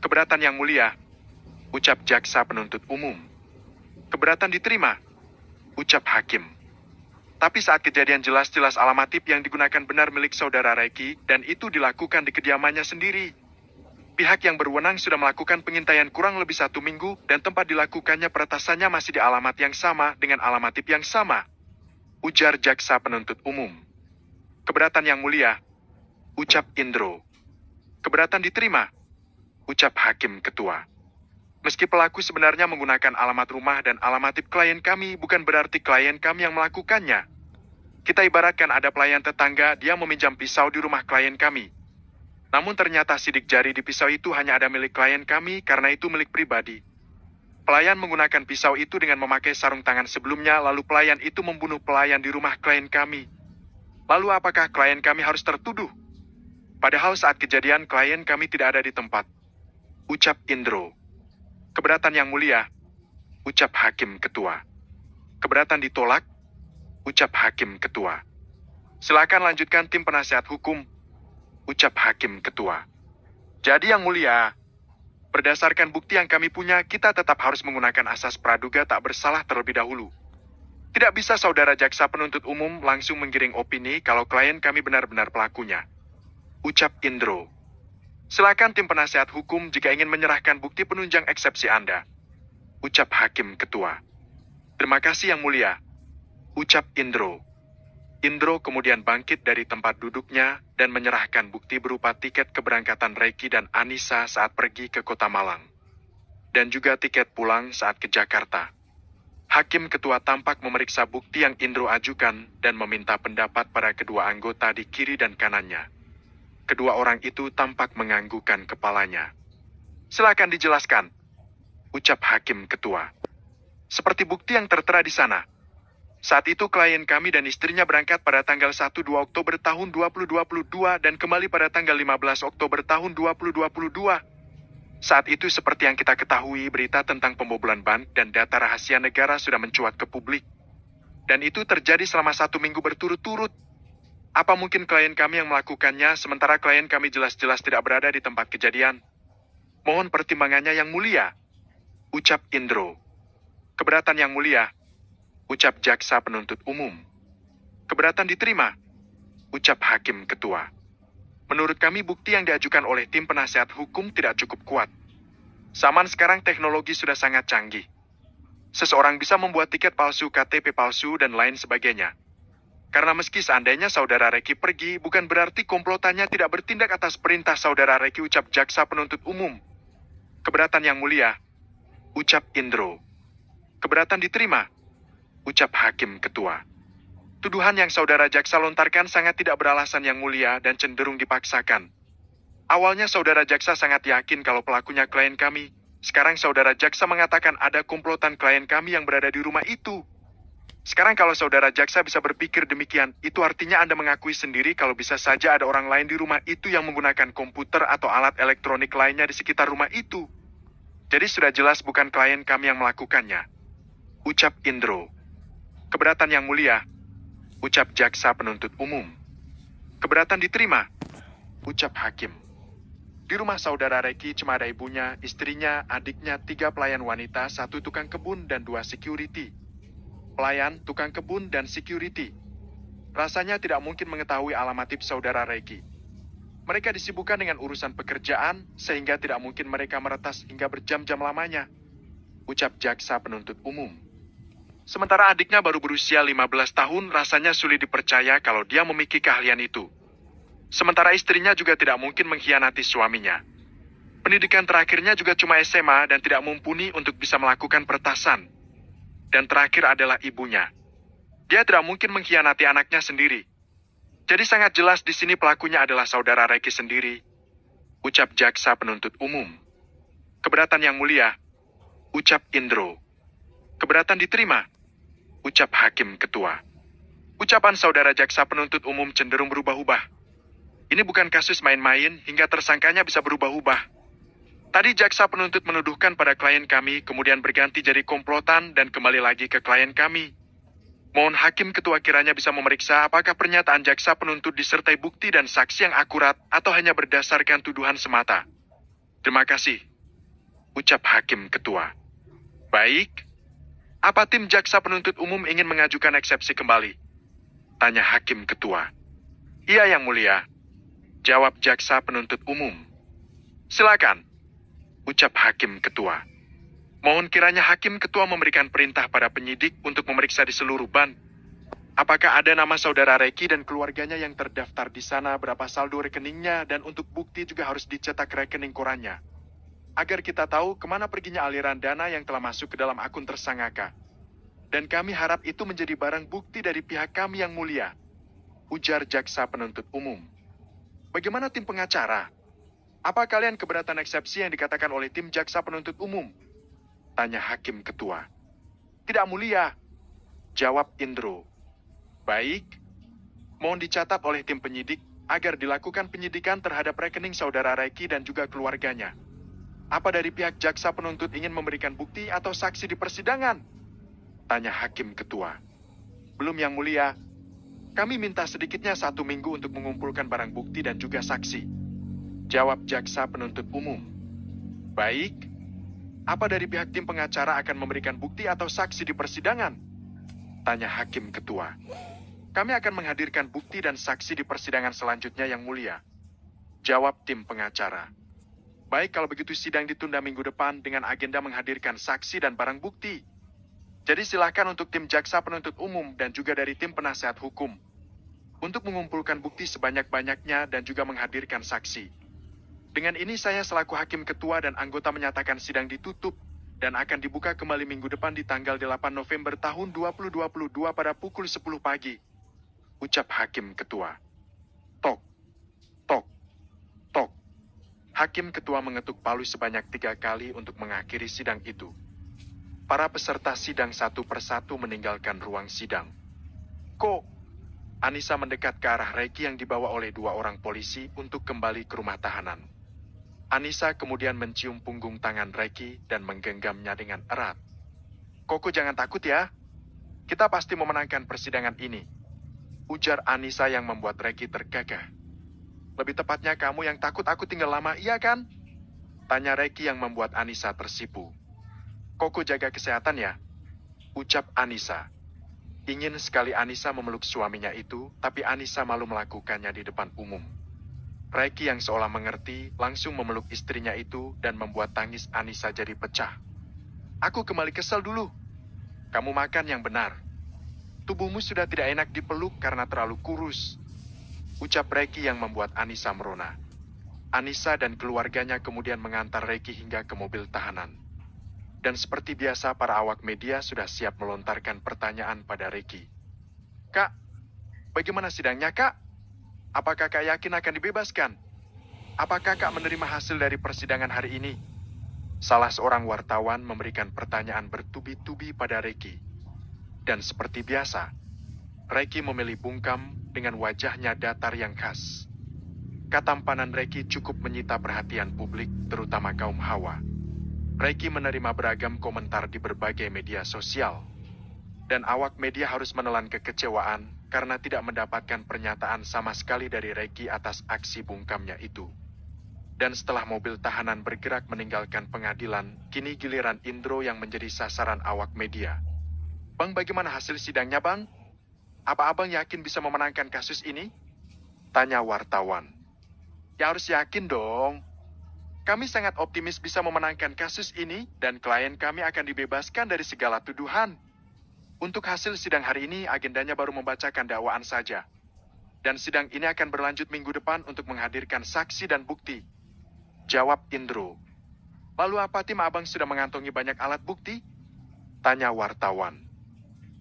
Keberatan Yang Mulia. Ucap jaksa penuntut umum. Keberatan diterima, ucap Hakim. Tapi saat kejadian jelas-jelas alamatip yang digunakan benar milik Saudara Reki dan itu dilakukan di kediamannya sendiri. Pihak yang berwenang sudah melakukan pengintaian kurang lebih 1 minggu dan tempat dilakukannya peretasannya masih di alamat yang sama dengan alamatip yang sama. Ujar jaksa penuntut umum. Keberatan Yang Mulia, ucap Indro. Keberatan diterima, ucap Hakim Ketua. Meski pelaku sebenarnya menggunakan alamat rumah dan alamatip klien kami, bukan berarti klien kami yang melakukannya. Kita ibaratkan ada pelayan tetangga, dia meminjam pisau di rumah klien kami. Namun ternyata sidik jari di pisau itu hanya ada milik klien kami karena itu milik pribadi. Pelayan menggunakan pisau itu dengan memakai sarung tangan sebelumnya, lalu pelayan itu membunuh pelayan di rumah klien kami. Lalu apakah klien kami harus tertuduh? Padahal saat kejadian klien kami tidak ada di tempat. Ucap Indro. Keberatan Yang Mulia, ucap Hakim Ketua. Keberatan ditolak, ucap Hakim Ketua. Silakan lanjutkan tim penasehat hukum, ucap Hakim Ketua. Jadi Yang Mulia, berdasarkan bukti yang kami punya, kita tetap harus menggunakan asas praduga tak bersalah terlebih dahulu. Tidak bisa Saudara jaksa penuntut umum langsung menggiring opini kalau klien kami benar-benar pelakunya. Ucap Indro. Silakan tim penasehat hukum jika ingin menyerahkan bukti penunjang eksepsi Anda. Ucap Hakim Ketua. Terima kasih Yang Mulia. Ucap Indro. Indro kemudian bangkit dari tempat duduknya dan menyerahkan bukti berupa tiket keberangkatan Reki dan Anissa saat pergi ke Kota Malang. Dan juga tiket pulang saat ke Jakarta. Hakim Ketua tampak memeriksa bukti yang Indro ajukan dan meminta pendapat pada kedua anggota di kiri dan kanannya. Kedua orang itu tampak menganggukkan kepalanya. Silakan dijelaskan, ucap Hakim Ketua. Seperti bukti yang tertera di sana. Saat itu klien kami dan istrinya berangkat pada tanggal 1-2 Oktober tahun 2022 dan kembali pada tanggal 15 Oktober tahun 2022. Saat itu seperti yang kita ketahui, berita tentang pembobolan bank dan data rahasia negara sudah mencuat ke publik. Dan itu terjadi selama 1 minggu berturut-turut. Apa mungkin klien kami yang melakukannya sementara klien kami jelas-jelas tidak berada di tempat kejadian? Mohon pertimbangannya Yang Mulia, ucap Indro. Keberatan Yang Mulia, ucap jaksa penuntut umum. Keberatan diterima, ucap Hakim Ketua. Menurut kami bukti yang diajukan oleh tim penasehat hukum tidak cukup kuat. Zaman sekarang teknologi sudah sangat canggih. Seseorang bisa membuat tiket palsu, KTP palsu, dan lain sebagainya. Karena meski seandainya saudara Reki pergi, bukan berarti komplotannya tidak bertindak atas perintah saudara Reki, ucap jaksa penuntut umum. Keberatan yang mulia, ucap Indro. Keberatan diterima, ucap Hakim Ketua. Tuduhan yang saudara jaksa lontarkan sangat tidak beralasan yang mulia dan cenderung dipaksakan. Awalnya saudara jaksa sangat yakin kalau pelakunya klien kami. Sekarang saudara jaksa mengatakan ada komplotan klien kami yang berada di rumah itu. Sekarang kalau saudara jaksa bisa berpikir demikian, itu artinya Anda mengakui sendiri kalau bisa saja ada orang lain di rumah itu yang menggunakan komputer atau alat elektronik lainnya di sekitar rumah itu. Jadi sudah jelas bukan klien kami yang melakukannya, ucap Indro. Keberatan yang mulia, ucap jaksa penuntut umum. Keberatan diterima, ucap hakim. Di rumah saudara Reki cuma ada ibunya, istrinya, adiknya, 3 pelayan wanita, 1 tukang kebun, dan 2 security. Pelayan, tukang kebun, dan security. Rasanya tidak mungkin mengetahui alamat tip saudara Reki. Mereka disibukkan dengan urusan pekerjaan, sehingga tidak mungkin mereka meretas hingga berjam-jam lamanya, ucap jaksa penuntut umum. Sementara adiknya baru berusia 15 tahun, rasanya sulit dipercaya kalau dia memiliki keahlian itu. Sementara istrinya juga tidak mungkin mengkhianati suaminya. Pendidikan terakhirnya juga cuma SMA dan tidak mumpuni untuk bisa melakukan peretasan. Dan terakhir adalah ibunya. Dia tidak mungkin mengkhianati anaknya sendiri. Jadi sangat jelas di sini pelakunya adalah saudara Reki sendiri, ucap jaksa penuntut umum. Keberatan yang mulia, ucap Indro. Keberatan diterima, ucap Hakim Ketua. Ucapan saudara jaksa penuntut umum cenderung berubah-ubah. Ini bukan kasus main-main hingga tersangkanya bisa berubah-ubah. Tadi jaksa penuntut menuduhkan pada klien kami, kemudian berganti jadi komplotan dan kembali lagi ke klien kami. Mohon Hakim Ketua kiranya bisa memeriksa apakah pernyataan jaksa penuntut disertai bukti dan saksi yang akurat atau hanya berdasarkan tuduhan semata. Terima kasih, ucap Hakim Ketua. Baik, apa tim jaksa penuntut umum ingin mengajukan eksepsi kembali? Tanya Hakim Ketua. Iya yang mulia, jawab jaksa penuntut umum. Silakan, ucap Hakim Ketua. Mohon kiranya Hakim Ketua memberikan perintah pada penyidik untuk memeriksa di seluruh ban. Apakah ada nama saudara Reki dan keluarganya yang terdaftar di sana, berapa saldo rekeningnya, dan untuk bukti juga harus dicetak rekening korannya. Agar kita tahu kemana perginya aliran dana yang telah masuk ke dalam akun tersangka. Dan kami harap itu menjadi barang bukti dari pihak kami yang mulia, ujar jaksa penuntut umum. Bagaimana tim pengacara? Apa kalian keberatan eksepsi yang dikatakan oleh tim jaksa penuntut umum? Tanya Hakim Ketua. Tidak mulia, jawab Indro. Baik, mohon dicatat oleh tim penyidik agar dilakukan penyidikan terhadap rekening saudara Reki dan juga keluarganya. Apa dari pihak jaksa penuntut ingin memberikan bukti atau saksi di persidangan? Tanya Hakim Ketua. Belum yang mulia, kami minta sedikitnya 1 minggu untuk mengumpulkan barang bukti dan juga saksi, jawab jaksa penuntut umum. Baik, apa dari pihak tim pengacara akan memberikan bukti atau saksi di persidangan? Tanya Hakim Ketua. Kami akan menghadirkan bukti dan saksi di persidangan selanjutnya yang mulia, jawab tim pengacara. Baik kalau begitu sidang ditunda minggu depan dengan agenda menghadirkan saksi dan barang bukti. Jadi silakan untuk tim jaksa penuntut umum dan juga dari tim penasehat hukum untuk mengumpulkan bukti sebanyak-banyaknya dan juga menghadirkan saksi. Dengan ini saya selaku Hakim Ketua dan anggota menyatakan sidang ditutup dan akan dibuka kembali minggu depan di tanggal 8 November tahun 2022 pada pukul 10 pagi. Ucap Hakim Ketua. Tok, tok, tok. Hakim Ketua mengetuk palu sebanyak 3 kali untuk mengakhiri sidang itu. Para peserta sidang satu persatu meninggalkan ruang sidang. Kok? Anissa mendekat ke arah Reki yang dibawa oleh 2 orang polisi untuk kembali ke rumah tahanan. Anissa kemudian mencium punggung tangan Reki dan menggenggamnya dengan erat. Koko jangan takut ya. Kita pasti memenangkan persidangan ini, ujar Anissa yang membuat Reki tergagah. Lebih tepatnya kamu yang takut aku tinggal lama, iya kan? Tanya Reki yang membuat Anissa tersipu. Koko jaga kesehatan ya, ucap Anissa. Ingin sekali Anissa memeluk suaminya itu, tapi Anissa malu melakukannya di depan umum. Reiki yang seolah mengerti, langsung memeluk istrinya itu dan membuat tangis Anissa jadi pecah. Aku kembali kesal dulu. Kamu makan yang benar. Tubuhmu sudah tidak enak dipeluk karena terlalu kurus. Ucap Reiki yang membuat Anissa merona. Anissa dan keluarganya kemudian mengantar Reiki hingga ke mobil tahanan. Dan seperti biasa para awak media sudah siap melontarkan pertanyaan pada Reiki. Kak, bagaimana sidangnya kak? Apakah kak yakin akan dibebaskan? Apakah kak menerima hasil dari persidangan hari ini? Salah seorang wartawan memberikan pertanyaan bertubi-tubi pada Reiki. Dan seperti biasa, Reiki memilih bungkam dengan wajahnya datar yang khas. Ketampanan Reiki cukup menyita perhatian publik, terutama kaum hawa. Reiki menerima beragam komentar di berbagai media sosial. Dan awak media harus menelan kekecewaan karena tidak mendapatkan pernyataan sama sekali dari Reiki atas aksi bungkamnya itu. Dan setelah mobil tahanan bergerak meninggalkan pengadilan, kini giliran Indro yang menjadi sasaran awak media. Bang, bagaimana hasil sidangnya, Bang? Apa abang yakin bisa memenangkan kasus ini? Tanya wartawan. Ya harus yakin dong. Kami sangat optimis bisa memenangkan kasus ini dan klien kami akan dibebaskan dari segala tuduhan. Untuk hasil sidang hari ini, agendanya baru membacakan dakwaan saja. Dan sidang ini akan berlanjut minggu depan untuk menghadirkan saksi dan bukti. Jawab Indro. Lalu apa tim abang sudah mengantongi banyak alat bukti? Tanya wartawan.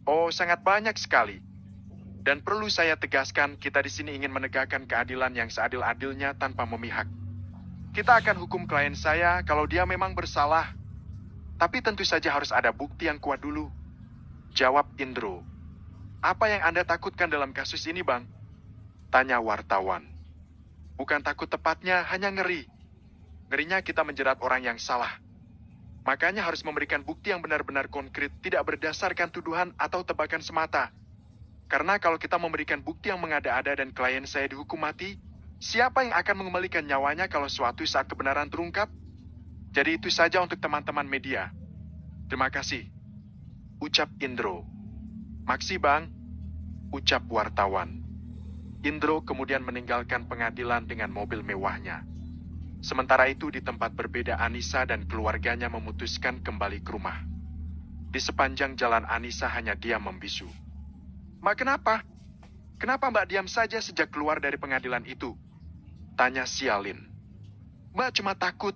Oh, sangat banyak sekali. Dan perlu saya tegaskan, kita di sini ingin menegakkan keadilan yang seadil-adilnya tanpa memihak. Kita akan hukum klien saya kalau dia memang bersalah. Tapi tentu saja harus ada bukti yang kuat dulu. Jawab Indro. Apa yang Anda takutkan dalam kasus ini, Bang? Tanya wartawan. Bukan takut tepatnya, hanya ngeri. Ngerinya kita menjerat orang yang salah. Makanya harus memberikan bukti yang benar-benar konkret, tidak berdasarkan tuduhan atau tebakan semata. Karena kalau kita memberikan bukti yang mengada-ada dan klien saya dihukum mati, siapa yang akan mengembalikan nyawanya kalau suatu saat kebenaran terungkap? Jadi itu saja untuk teman-teman media. Terima kasih. Ucap Indro. Maksi bang. Ucap wartawan. Indro kemudian meninggalkan pengadilan dengan mobil mewahnya. Sementara itu di tempat berbeda Anissa dan keluarganya memutuskan kembali ke rumah. Di sepanjang jalan Anissa hanya diam membisu. Mbak kenapa? Kenapa mbak diam saja sejak keluar dari pengadilan itu? Tanya Sialin. Mbak cuma takut.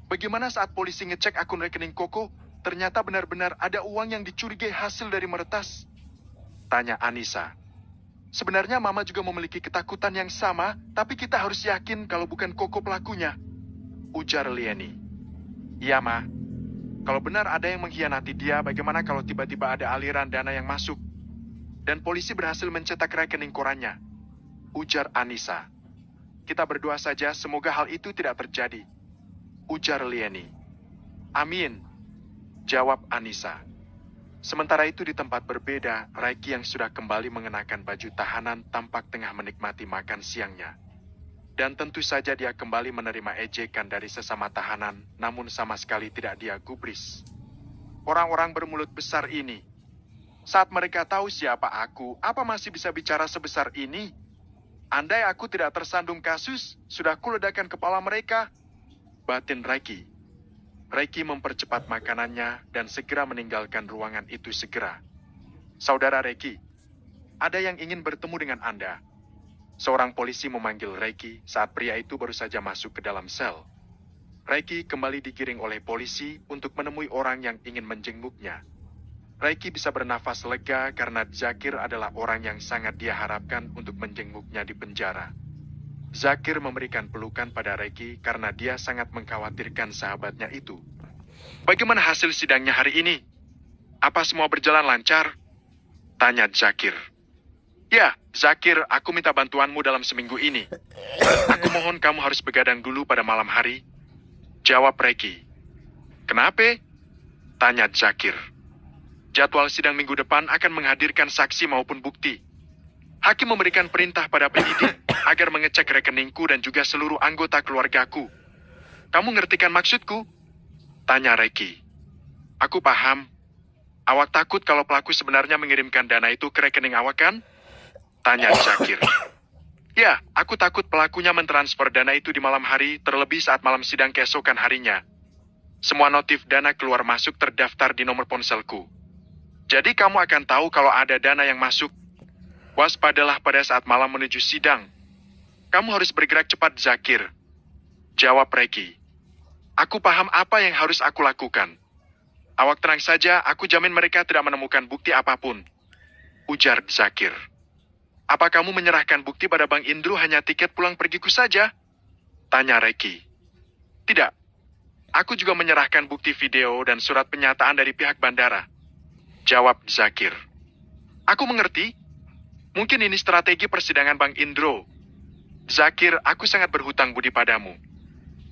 Bagaimana saat polisi ngecek akun rekening Koko, ternyata benar-benar ada uang yang dicurigai hasil dari meretas? Tanya Anissa. Sebenarnya Mama juga memiliki ketakutan yang sama, tapi kita harus yakin kalau bukan Koko pelakunya. Ujar Lieni. Iya, Ma. Kalau benar ada yang mengkhianati dia, bagaimana kalau tiba-tiba ada aliran dana yang masuk? Dan polisi berhasil mencetak rekening korannya. Ujar Anissa. Kita berdoa saja semoga hal itu tidak terjadi. Ujar Lieni. Amin. Jawab Anissa. Sementara itu di tempat berbeda, Reiki yang sudah kembali mengenakan baju tahanan tampak tengah menikmati makan siangnya. Dan tentu saja dia kembali menerima ejekan dari sesama tahanan, namun sama sekali tidak dia gubris. Orang-orang bermulut besar ini. Saat mereka tahu siapa aku, apa masih bisa bicara sebesar ini? Andai aku tidak tersandung kasus, sudah kuledakkan kepala mereka. Batin Reiki. Reiki mempercepat makanannya dan segera meninggalkan ruangan itu segera. Saudara Reiki, ada yang ingin bertemu dengan Anda. Seorang polisi memanggil Reiki saat pria itu baru saja masuk ke dalam sel. Reiki kembali digiring oleh polisi untuk menemui orang yang ingin menjenguknya. Reiki bisa bernafas lega karena Zakir adalah orang yang sangat dia harapkan untuk menjenguknya di penjara. Zakir memberikan pelukan pada Reiki karena dia sangat mengkhawatirkan sahabatnya itu. Bagaimana hasil sidangnya hari ini? Apa semua berjalan lancar? Tanya Zakir. Ya, Zakir, aku minta bantuanmu dalam seminggu ini. Aku mohon kamu harus begadang dulu pada malam hari. Jawab Reiki. Kenapa? Tanya Zakir. Jadwal sidang minggu depan akan menghadirkan saksi maupun bukti. Hakim memberikan perintah pada penyidik agar mengecek rekeningku dan juga seluruh anggota keluargaku. Kamu ngerti kan maksudku? Tanya Reiki. Aku paham. Awak takut kalau pelaku sebenarnya mengirimkan dana itu ke rekening awak kan? Tanya Zakir. Ya, aku takut pelakunya mentransfer dana itu di malam hari, terlebih saat malam sidang keesokan harinya. Semua notif dana keluar masuk terdaftar di nomor ponselku. Jadi kamu akan tahu kalau ada dana yang masuk. Waspadalah pada saat malam menuju sidang. Kamu harus bergerak cepat, Zakir. Jawab Reki. Aku paham apa yang harus aku lakukan. Awak tenang saja, aku jamin mereka tidak menemukan bukti apapun. Ujar Zakir. Apa kamu menyerahkan bukti pada Bang Indro hanya tiket pulang pergiku saja? Tanya Reki. Tidak. Aku juga menyerahkan bukti video dan surat penyataan dari pihak bandara. Jawab Zakir. Aku mengerti. Mungkin ini strategi persidangan Bang Indro. Zakir, aku sangat berhutang budi padamu.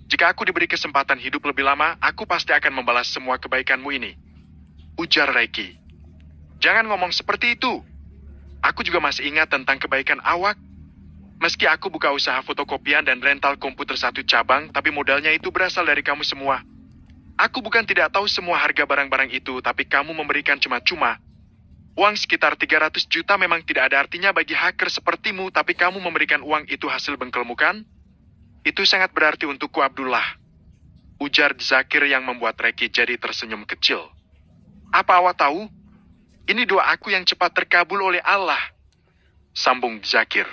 Jika aku diberi kesempatan hidup lebih lama, aku pasti akan membalas semua kebaikanmu ini. Ujar Reki. Jangan ngomong seperti itu. Aku juga masih ingat tentang kebaikan awak. Meski aku buka usaha fotokopian dan rental komputer satu cabang, tapi modalnya itu berasal dari kamu semua. Aku bukan tidak tahu semua harga barang-barang itu, tapi kamu memberikan cuma-cuma. Uang sekitar 300 juta memang tidak ada artinya bagi hacker sepertimu, tapi kamu memberikan uang itu hasil bengkelmu kan? Itu sangat berarti untukku, Abdullah. Ujar Zakir yang membuat Reki jadi tersenyum kecil. Apa awak tahu? Ini doa aku yang cepat terkabul oleh Allah. Sambung Zakir.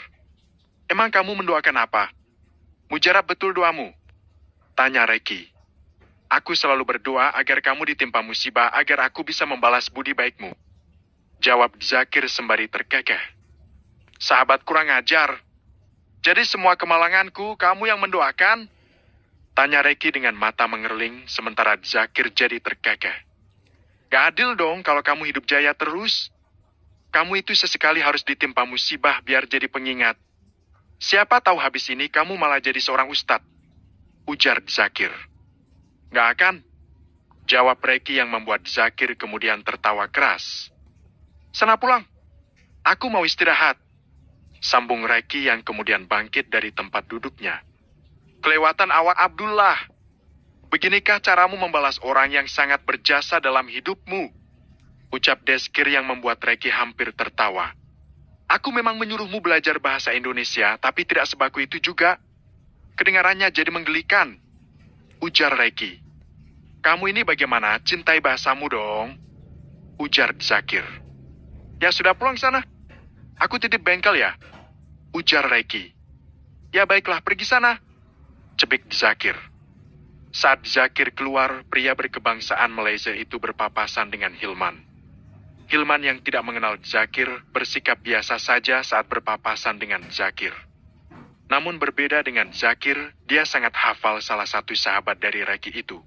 Emang kamu mendoakan apa? Mujarab betul doamu? Tanya Reki. Aku selalu berdoa agar kamu ditimpa musibah agar aku bisa membalas budi baikmu. Jawab Zakir sembari terkekeh. Sahabat kurang ajar. Jadi semua kemalanganku kamu yang mendoakan? Tanya Reki dengan mata mengerling sementara Zakir jadi terkekeh. Gak adil dong kalau kamu hidup jaya terus. Kamu itu sesekali harus ditimpa musibah biar jadi pengingat. Siapa tahu habis ini kamu malah jadi seorang ustadz. Ujar Zakir. Gak akan. Jawab Reki yang membuat Zakir kemudian tertawa keras. Sana pulang. Aku mau istirahat. Sambung Reki yang kemudian bangkit dari tempat duduknya. Kelewatan awak, Abdullah. Beginikah caramu membalas orang yang sangat berjasa dalam hidupmu? Ucap Deskir yang membuat Reki hampir tertawa. Aku memang menyuruhmu belajar bahasa Indonesia, tapi tidak sebaku itu juga. Kedengarannya jadi menggelikan. Ujar Reki. Kamu ini bagaimana? Cintai bahasamu dong. Ujar Zakir. Ya sudah pulang sana. Aku titip bengkel ya. Ujar Reki. Ya baiklah, pergi sana. Cebik Zakir. Saat Zakir keluar, pria berkebangsaan Malaysia itu berpapasan dengan Hilman. Hilman yang tidak mengenal Zakir bersikap biasa saja saat berpapasan dengan Zakir. Namun berbeda dengan Zakir, dia sangat hafal salah satu sahabat dari Reki itu.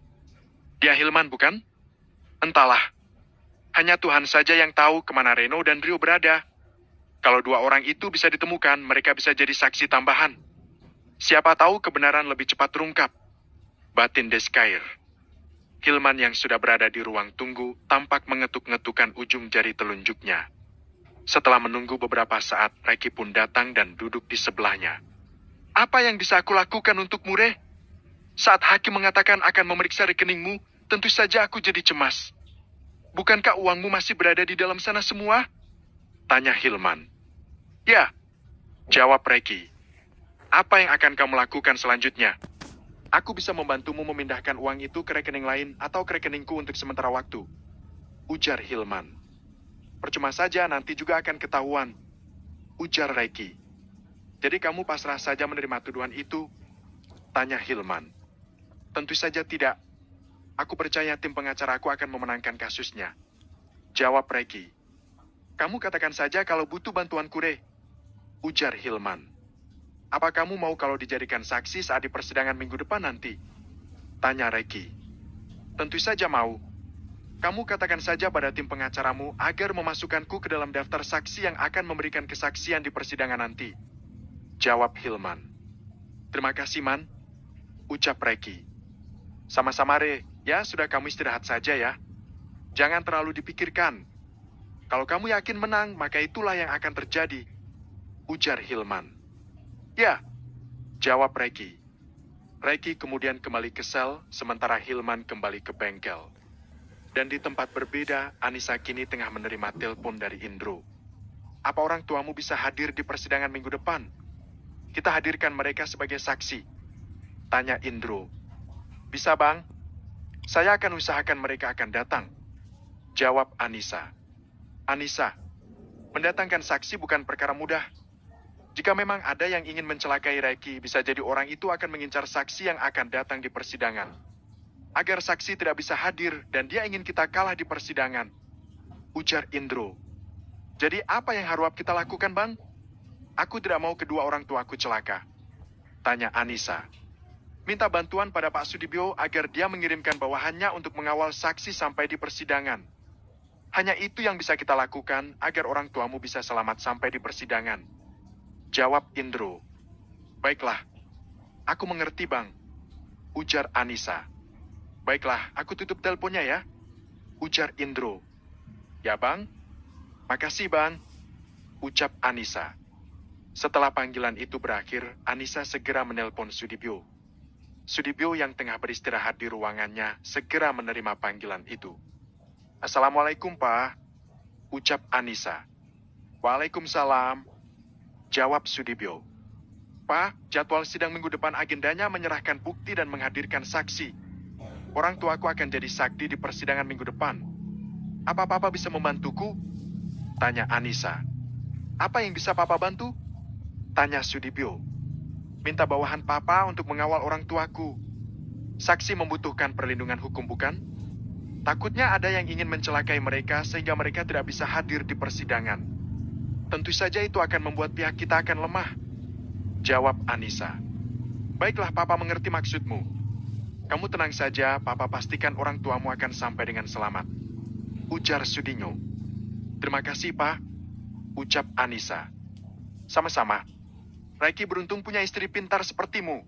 Dia Hilman bukan? Entahlah. Hanya Tuhan saja yang tahu kemana Reno dan Rio berada. Kalau dua orang itu bisa ditemukan, mereka bisa jadi saksi tambahan. Siapa tahu kebenaran lebih cepat terungkap. Batin Deskair. Hilman yang sudah berada di ruang tunggu tampak mengetuk-ngetukkan ujung jari telunjuknya. Setelah menunggu beberapa saat, Reki pun datang dan duduk di sebelahnya. Apa yang bisa aku lakukan untuk Mure? Saat hakim mengatakan akan memeriksa rekeningmu, tentu saja aku jadi cemas. Bukankah uangmu masih berada di dalam sana semua? Tanya Hilman. Ya, jawab Reki. Apa yang akan kamu lakukan selanjutnya? Aku bisa membantumu memindahkan uang itu ke rekening lain atau ke rekeningku untuk sementara waktu. Ujar Hilman. Percuma saja, nanti juga akan ketahuan. Ujar Reki. Jadi kamu pasrah saja menerima tuduhan itu? Tanya Hilman. Tentu saja tidak. Aku percaya tim pengacara aku akan memenangkan kasusnya. Jawab Reki. Kamu katakan saja kalau butuh bantuan Kure. Ujar Hilman. Apa kamu mau kalau dijadikan saksi saat di persidangan minggu depan nanti? Tanya Reki. Tentu saja mau. Kamu katakan saja pada tim pengacaramu agar memasukkanku ke dalam daftar saksi yang akan memberikan kesaksian di persidangan nanti. Jawab Hilman. Terima kasih, Man. Ucap Reki. Sama-sama, Re. Ya, sudah kamu istirahat saja ya. Jangan terlalu dipikirkan. Kalau kamu yakin menang, maka itulah yang akan terjadi. Ujar Hilman. Ya, jawab Reki. Reki kemudian kembali ke sel, sementara Hilman kembali ke bengkel. Dan di tempat berbeda, Anissa kini tengah menerima telepon dari Indro. Apa orang tuamu bisa hadir di persidangan minggu depan? Kita hadirkan mereka sebagai saksi. Tanya Indro. Bisa bang? Saya akan usahakan mereka akan datang. Jawab Anissa. Anissa, mendatangkan saksi bukan perkara mudah. Jika memang ada yang ingin mencelakai Reiki, bisa jadi orang itu akan mengincar saksi yang akan datang di persidangan. Agar saksi tidak bisa hadir dan dia ingin kita kalah di persidangan. Ujar Indro. Jadi apa yang harus kita lakukan bang? Aku tidak mau kedua orang tuaku celaka. Tanya Anissa. Minta bantuan pada Pak Sudibyo agar dia mengirimkan bawahannya untuk mengawal saksi sampai di persidangan. Hanya itu yang bisa kita lakukan agar orang tuamu bisa selamat sampai di persidangan. Jawab Indro. Baiklah, aku mengerti bang. Ujar Anissa. Baiklah, aku tutup teleponnya ya. Ujar Indro. Ya bang? Makasih bang. Ucap Anissa. Setelah panggilan itu berakhir, Anissa segera menelpon Sudibyo. Sudibyo yang tengah beristirahat di ruangannya segera menerima panggilan itu. Assalamualaikum Pak. Ucap Anissa. Waalaikumsalam. Jawab Sudibyo. Pak, jadwal sidang minggu depan agendanya menyerahkan bukti dan menghadirkan saksi. Orang tuaku akan jadi saksi di persidangan minggu depan. Apa Papa bisa membantuku? Tanya Anissa. Apa yang bisa Papa bantu? Tanya Sudibyo. Minta bawahan Papa untuk mengawal orang tuaku. Saksi membutuhkan perlindungan hukum bukan? Takutnya ada yang ingin mencelakai mereka sehingga mereka tidak bisa hadir di persidangan. Tentu saja itu akan membuat pihak kita akan lemah. Jawab Anissa. Baiklah Papa mengerti maksudmu. Kamu tenang saja, Papa pastikan orang tuamu akan sampai dengan selamat. Ujar Sudinyo. Terima kasih, Pak. Ucap Anissa. Sama-sama. Reiki beruntung punya istri pintar sepertimu.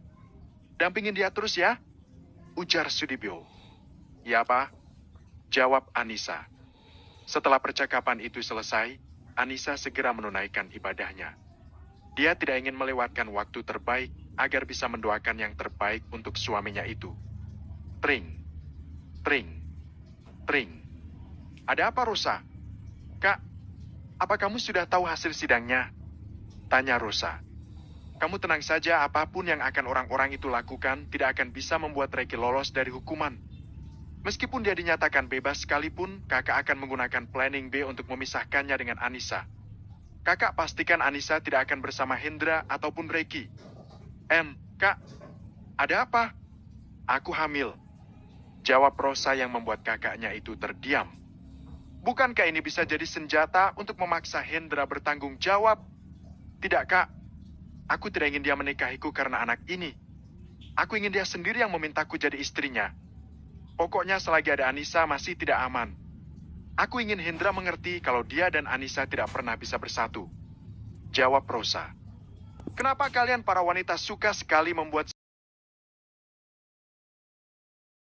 Dampingin dia terus ya. Ujar Sudibyo. Ya, Pak. Jawab Anissa. Setelah percakapan itu selesai, Anissa segera menunaikan ibadahnya. Dia tidak ingin melewatkan waktu terbaik agar bisa mendoakan yang terbaik untuk suaminya itu. Tring. Tring. Tring. Ada apa, Rosa? Kak, apa kamu sudah tahu hasil sidangnya? Tanya Rosa. Kamu tenang saja, apapun yang akan orang-orang itu lakukan tidak akan bisa membuat Reiki lolos dari hukuman. Meskipun dia dinyatakan bebas sekalipun, kakak akan menggunakan planning B untuk memisahkannya dengan Anissa. Kakak pastikan Anissa tidak akan bersama Hendra ataupun Reiki. Kak, ada apa? Aku hamil. Jawab Rosa yang membuat kakaknya itu terdiam. Bukankah ini bisa jadi senjata untuk memaksa Hendra bertanggung jawab? Tidak, Kak. Aku tidak ingin dia menikahiku karena anak ini. Aku ingin dia sendiri yang memintaku jadi istrinya. Pokoknya selagi ada Anissa masih tidak aman. Aku ingin Hendra mengerti kalau dia dan Anissa tidak pernah bisa bersatu. Jawab Rosa. Kenapa kalian para wanita suka sekali membuat